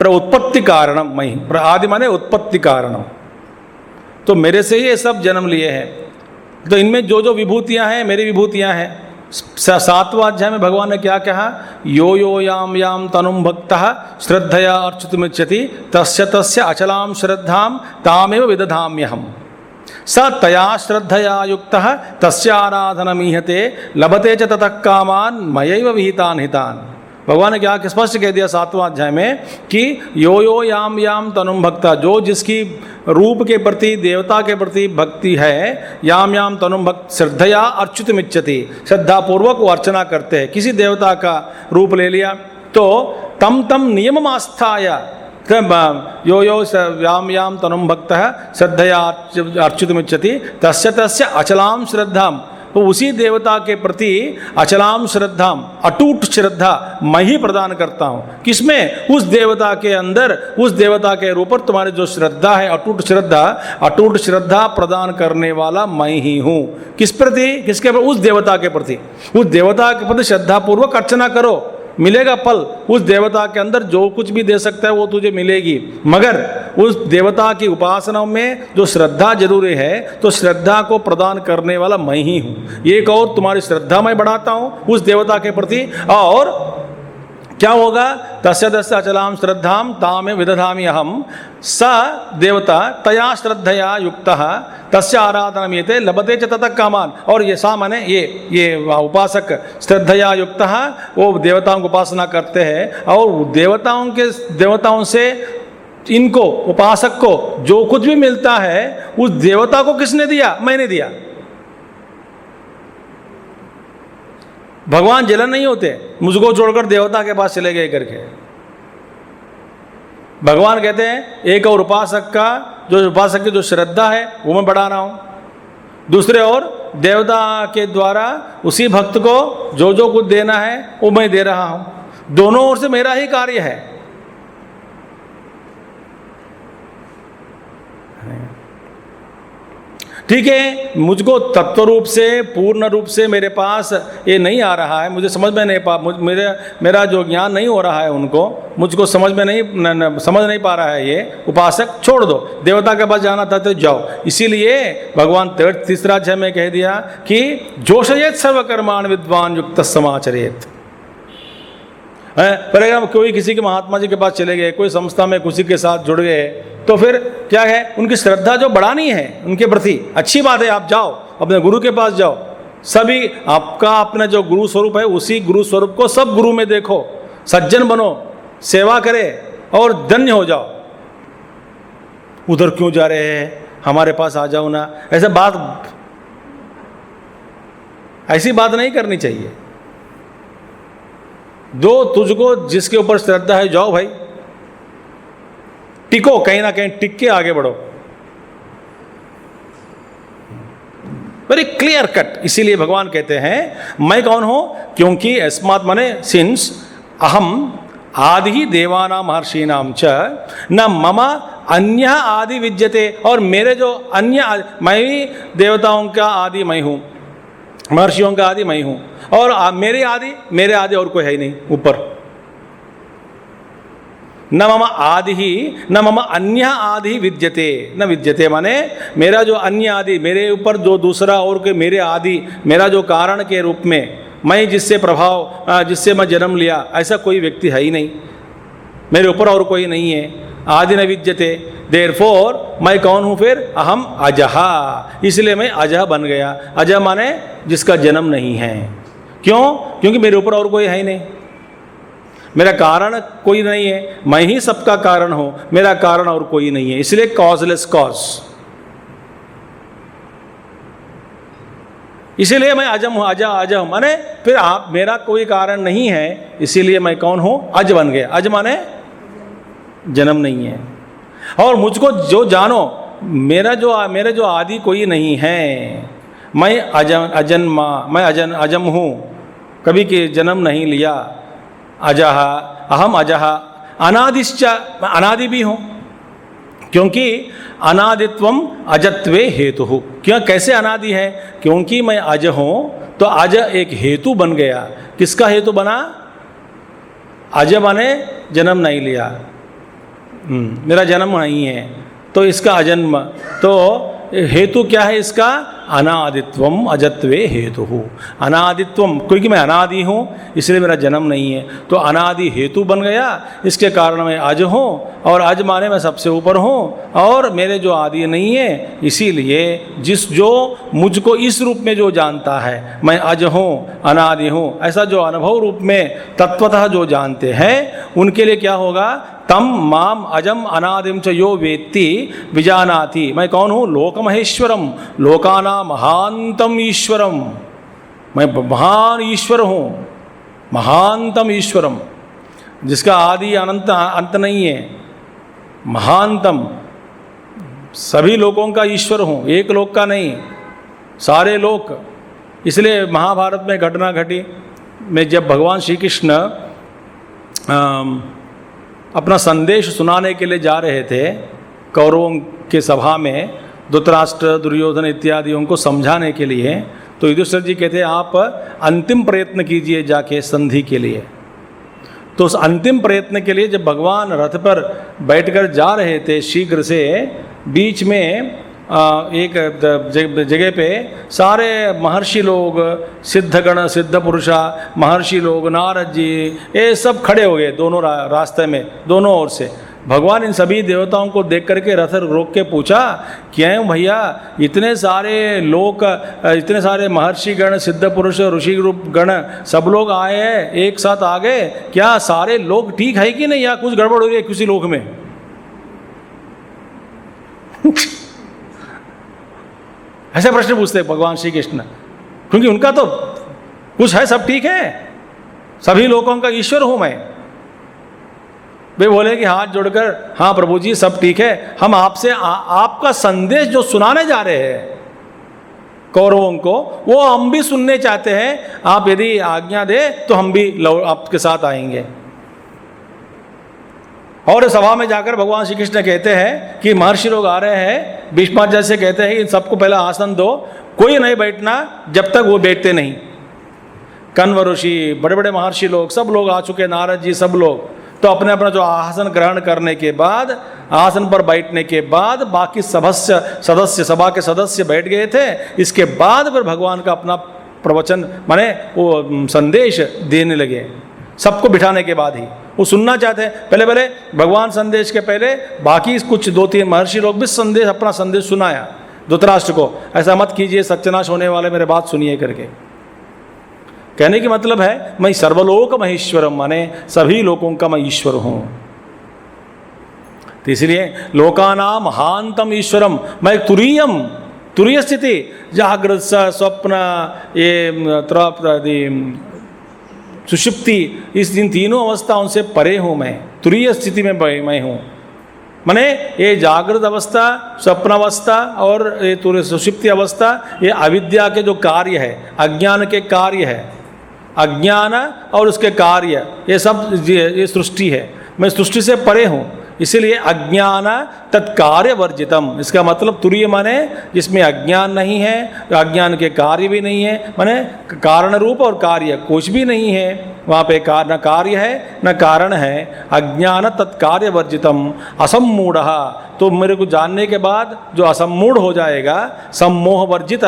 [SPEAKER 1] उत्पत्ति कारणम मैं ही। आदि माने उत्पत्ति कारणम। तो मेरे से ही ये सब जन्म लिए हैं। तो इनमें जो जो विभूतियाँ हैं मेरी विभूतियाँ हैं। 7वां अध्याय में भगवान ने क्या कहा? यो यो याम याम तनुम भक्तः श्रद्धया अर्चितुमिच्छति तस्य तस्य अचलां श्रद्धां तामेव विदधाम्यहम् स तया श्रद्धया युक्तः तस्य आराधनमीहते लभते च ततः कामान् मयैव विहितान् हितान्। भगवान ने क्या स्पष्ट कह दिया 7वां अध्याय में कि यो यो याम याम तनुम भक्ता, जो जिसकी रूप के प्रति देवता के प्रति भक्ति है, याम याम तनुम भक्त श्रद्धया अर्चितुमिच्छति, श्रद्धा पूर्वक वो अर्चना करते हैं। किसी देवता का रूप ले लिया तो तम तम नियम आस्थाय यो यो याम याम तनुम भक्तः श्रद्धया अर्चितुमिच्छति तस्य तस्य अचलां श्रद्धां, तो उसी देवता के प्रति अचलाम श्रद्धा, अटूट श्रद्धा मैं ही प्रदान करता हूँ। किसमें? उस देवता के अंदर, उस देवता के ऊपर तुम्हारी जो श्रद्धा है, अटूट श्रद्धा प्रदान करने वाला मैं ही हूँ। किस प्रति? किसके प्रति? उस देवता के प्रति। उस देवता के प्रति श्रद्धा पूर्वक अर्चना करो, मिलेगा फल। उस देवता के अंदर जो कुछ भी दे सकता है वो तुझे मिलेगी, मगर उस देवता की उपासना में जो श्रद्धा जरूरी है, तो श्रद्धा को प्रदान करने वाला मैं ही हूँ। एक और तुम्हारी श्रद्धा मैं बढ़ाता हूँ उस देवता के प्रति, और क्या होगा? तस्य तस्य अचलां श्रद्धां तामेव विदधामि अहम् स देवता तया श्रद्धया युक्तः तस्य आराधनमीयते लभते च ततः कामान्। और ये सा माने ये उपासक श्रद्धया युक्तः वो देवताओं की उपासना करते हैं, और देवताओं से इनको उपासक को जो कुछ भी मिलता है उस देवता को किसने दिया? मैंने दिया। भगवान जलन नहीं होते मुझको छोड़कर देवता के पास चले गए करके। भगवान कहते हैं एक और उपासक की जो श्रद्धा है वो मैं बढ़ा रहा हूँ, दूसरे ओर देवता के द्वारा उसी भक्त को जो जो कुछ देना है वो मैं दे रहा हूँ। दोनों ओर से मेरा ही कार्य है। ठीक है, मुझको तत्व रूप से पूर्ण रूप से मेरे पास ये नहीं आ रहा है, मुझे समझ में नहीं मेरा जो ज्ञान नहीं हो रहा है, उनको मुझको समझ नहीं पा रहा है ये उपासक, छोड़ दो। देवता के पास जाना था तो जाओ। इसीलिए भगवान 3रा अध्याय में कह दिया कि जोशयेत सर्वकर्माण विद्वान युक्त समाचरेत। पर अगर कोई किसी के महात्मा जी के पास चले गए, कोई संस्था में किसी के साथ जुड़ गए, तो फिर क्या है? उनकी श्रद्धा जो बढ़ानी है उनके प्रति, अच्छी बात है, आप जाओ अपने गुरु के पास जाओ। सभी आपका अपना जो गुरु स्वरूप है उसी गुरु स्वरूप को सब गुरु में देखो, सज्जन बनो, सेवा करे और धन्य हो जाओ। उधर क्यों जा रहे हैं, हमारे पास आ जाओ ना, ऐसी बात नहीं करनी चाहिए। तुझको जिसके ऊपर श्रद्धा है जाओ भाई, टिको, कहीं ना कहीं टिक के आगे बढ़ो। Very clear cut. इसीलिए भगवान कहते हैं मैं कौन हूं? क्योंकि अस्मात् माने सिंस अहम आदि देवानां महर्षीणां च न मम अन्य आदि विद्यते। और मेरे जो अन्य, मैं भी देवताओं का आदि मैं हूं, महर्षियों का आदि मैं हूं, और मेरे आदि और कोई है ही नहीं ऊपर। न मम आदि ही न मम अन्य आदि विद्यते, न विद्यते माने मेरा जो अन्य आदि, मेरे ऊपर जो दूसरा और के मेरे आदि, मेरा जो कारण के रूप में मैं जिससे प्रभाव, जिससे मैं जन्म लिया, ऐसा कोई व्यक्ति है ही नहीं, मेरे ऊपर और कोई नहीं है। आदि न विद्यते, देयरफॉर मैं कौन हूँ फिर? अहम अजहा, इसलिए मैं अजह बन गया। अजह माने जिसका जन्म नहीं है। क्यों? क्योंकि मेरे ऊपर और कोई है ही नहीं, मेरा कारण कोई नहीं है, मैं ही सबका कारण हूं, मेरा कारण और कोई नहीं है, इसलिए कॉजलेस कॉज। इसीलिए मैं अजम हूं, अजह माने फिर आप, मेरा कोई कारण नहीं है, इसीलिए मैं कौन हूं? अज बन गया। अज माने जन्म नहीं है। और मुझको जो जानो, मेरा जो आदि कोई नहीं है, मैं अजम हूं, कभी के जन्म नहीं लिया। अजह, अहम अजह, अनादिश्च, मैं अनादि भी हूँ, क्योंकि अनादित्वम अजत्वे हेतु। क्यों? कैसे अनादि है? क्योंकि मैं अज हूँ, तो अज एक हेतु बन गया। किसका हेतु बना? अज माने जन्म नहीं लिया, मेरा जन्म नहीं है, तो इसका अजन्म। तो हेतु क्या है इसका? अनादित्वम अजत्वे हेतु। अनादित्वम, क्योंकि मैं अनादि हूँ इसलिए मेरा जन्म नहीं है, तो अनादि हेतु बन गया। इसके कारण मैं अज हूँ, और अज माने मैं सबसे ऊपर हूँ, और मेरे जो आदि नहीं है, इसीलिए जो मुझको इस रूप में जो जानता है, मैं अज हूँ, अनादि हूँ, ऐसा जो अनुभव रूप में तत्वतः जो जानते हैं, उनके लिए क्या होगा? तम माम अजम अनादिम च यो वेत्ति विजानाति। मैं कौन हूँ? लोकमहेश्वरम, लोकाना महांतम ईश्वरम। मैं महान ईश्वर हूँ, महानतम ईश्वरम, जिसका आदि अनंत अंत नहीं है, महानतम, सभी लोगों का ईश्वर हूँ, एक लोक का नहीं, सारे लोक। इसलिए महाभारत में घटना घटी में जब भगवान श्री कृष्ण अपना संदेश सुनाने के लिए जा रहे थे कौरवों के सभा में, धृतराष्ट्र, दुर्योधन इत्यादियों को समझाने के लिए, तो युधिष्ठिर जी कहते आप अंतिम प्रयत्न कीजिए जाके संधि के लिए। तो उस अंतिम प्रयत्न के लिए जब भगवान रथ पर बैठकर जा रहे थे शीघ्र से, बीच में एक जगह पे सारे महर्षि लोग, सिद्धगण, सिद्ध पुरुषा, महर्षि लोग, नारद जी, ये सब खड़े हो गए दोनों रास्ते में, दोनों ओर से। भगवान इन सभी देवताओं को देख करके रथ रोक के पूछा, क्यों भैया इतने सारे लोग, इतने सारे महर्षि गण, सिद्ध पुरुष, ऋषि रूप गण, सब लोग आए हैं, एक साथ आ गए, क्या सारे लोग ठीक है कि नहीं, या कुछ गड़बड़ हो रही है किसी लोक में? ऐसे प्रश्न पूछते भगवान श्री कृष्ण, क्योंकि उनका तो कुछ है, सब ठीक है, सभी लोगों का ईश्वर हूं मैं। वे बोले कि हाथ जोड़कर, हाँ प्रभु जी सब ठीक है, हम आपसे आपका संदेश जो सुनाने जा रहे हैं कौरवों को, वो हम भी सुनने चाहते हैं, आप यदि आज्ञा दे तो हम भी आपके साथ आएंगे। और सभा में जाकर भगवान श्री कृष्ण कहते हैं कि महर्षि लोग आ रहे हैं, भीष्माचार्य से कहते हैं कि सबको पहला आसन दो, कोई नहीं बैठना जब तक वो बैठते नहीं। कण्व ऋषि, बड़े बड़े महर्षि लोग, सब लोग आ चुके, नारद जी, सब लोग, तो अपने अपना जो आसन ग्रहण करने के बाद, आसन पर बैठने के बाद बाकी सदस्य, सभा के सदस्य बैठ गए थे। इसके बाद फिर भगवान का अपना प्रवचन माने वो संदेश देने लगे, सबको बिठाने के बाद ही। वो सुनना चाहते हैं, पहले भगवान संदेश के पहले बाकी कुछ 2-3 महर्षि लोग भी संदेश, अपना संदेश सुनाया धृतराष्ट्र को, ऐसा मत कीजिए, सत्यनाश होने वाले, मेरे बात सुनिए करके। कहने की मतलब है मैं सर्वलोक महेश्वरम, माने सभी लोगों का मैं ईश्वर हूं। तो इसलिए लोकानाम महानतम ईश्वरम, मैं तुरीयम, तुरीय स्थिति, जागृत, स्वप्न, ये सुषुप्ति, इस दिन तीनों अवस्थाओं से परे हूँ मैं, तुरीय स्थिति में मैं हूँ। माने ये जागृत अवस्था, स्वप्न अवस्था और ये सुषुप्ति अवस्था, ये अविद्या के जो कार्य है, अज्ञान के कार्य है, अज्ञान और उसके कार्य, ये सब ये सृष्टि है। मैं सृष्टि से परे हूँ, इसीलिए अज्ञान तत्कार्य वर्जितम, इसका मतलब तुरीय माने जिसमें अज्ञान नहीं है, अज्ञान के कार्य भी नहीं है, माने कारण रूप और कार्य कुछ भी नहीं है, वहाँ पे न कार्य है न कारण है। अज्ञान तत्कार्य वर्जितम असम्मूढ़, तो मेरे को जानने के बाद जो असम्मूढ़ हो जाएगा, सम्मोह वर्जित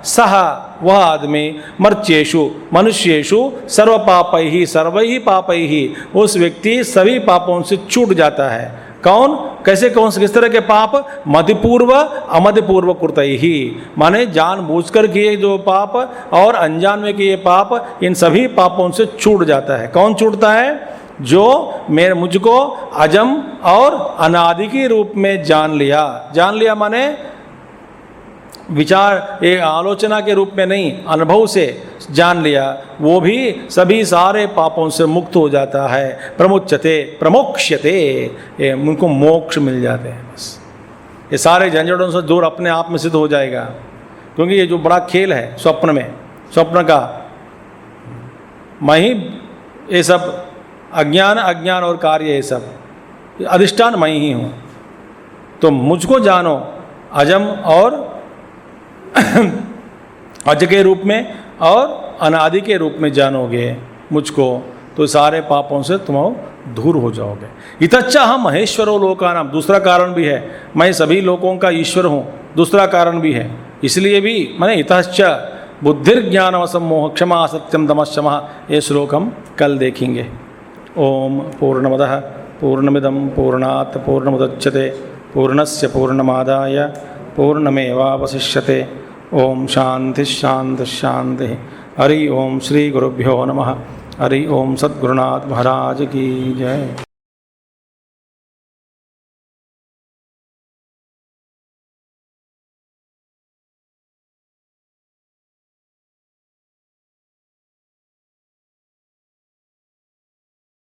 [SPEAKER 1] सह वह आदमी मर्त्येषु मनुष्येषु सर्व पापैहि सर्वैहि पापैहि, उस व्यक्ति सभी पापों से छूट जाता है। कौन कैसे कौन से किस तरह के पाप? मदिपूर्व अमदिपूर्व कृतैहि, माने जानबूझकर किए जो पाप और अनजान में किए पाप, इन सभी पापों से छूट जाता है। कौन छूटता है? जो मुझको अजम और अनादि के रूप में जान लिया माने विचार एक आलोचना के रूप में नहीं, अनुभव से जान लिया, वो भी सभी सारे पापों से मुक्त हो जाता है। प्रमुच्यते प्रमोक्ष्यते, ये उनको मोक्ष मिल जाते हैं। बस ये सारे झंझटों से दूर अपने आप में सिद्ध हो जाएगा, क्योंकि ये जो बड़ा खेल है स्वप्न में, स्वप्न का मैं ही ये सब अज्ञान और कार्य, ये सब अधिष्ठान मैं ही हूँ। तो मुझको जानो अजम और अज के रूप में और अनादि के रूप में जानोगे मुझको, तो सारे पापों से तुम दूर हो जाओगे। इतच्चा हम महेश्वरो लोकानाम, दूसरा कारण भी है, मैं सभी लोगों का ईश्वर हूँ, दूसरा कारण भी है। इसलिए भी मैंने इतश्च बुद्धिर्ज्ञानम असम्मोह क्षमा सत्यम दमश्चम, ये श्लोक हम कल देखेंगे। ओम पूर्णमदः पूर्णमिदं पूर्णात् पूर्णमुदच्यते पूर्णस्य पूर्णमादाय पूर्णमेवावशिष्यते। ओम शांति शांति शांति। हरि ओम श्री गुरुभ्यो नमः। हरि ओम सद्गुरुनाथ महाराज की जय।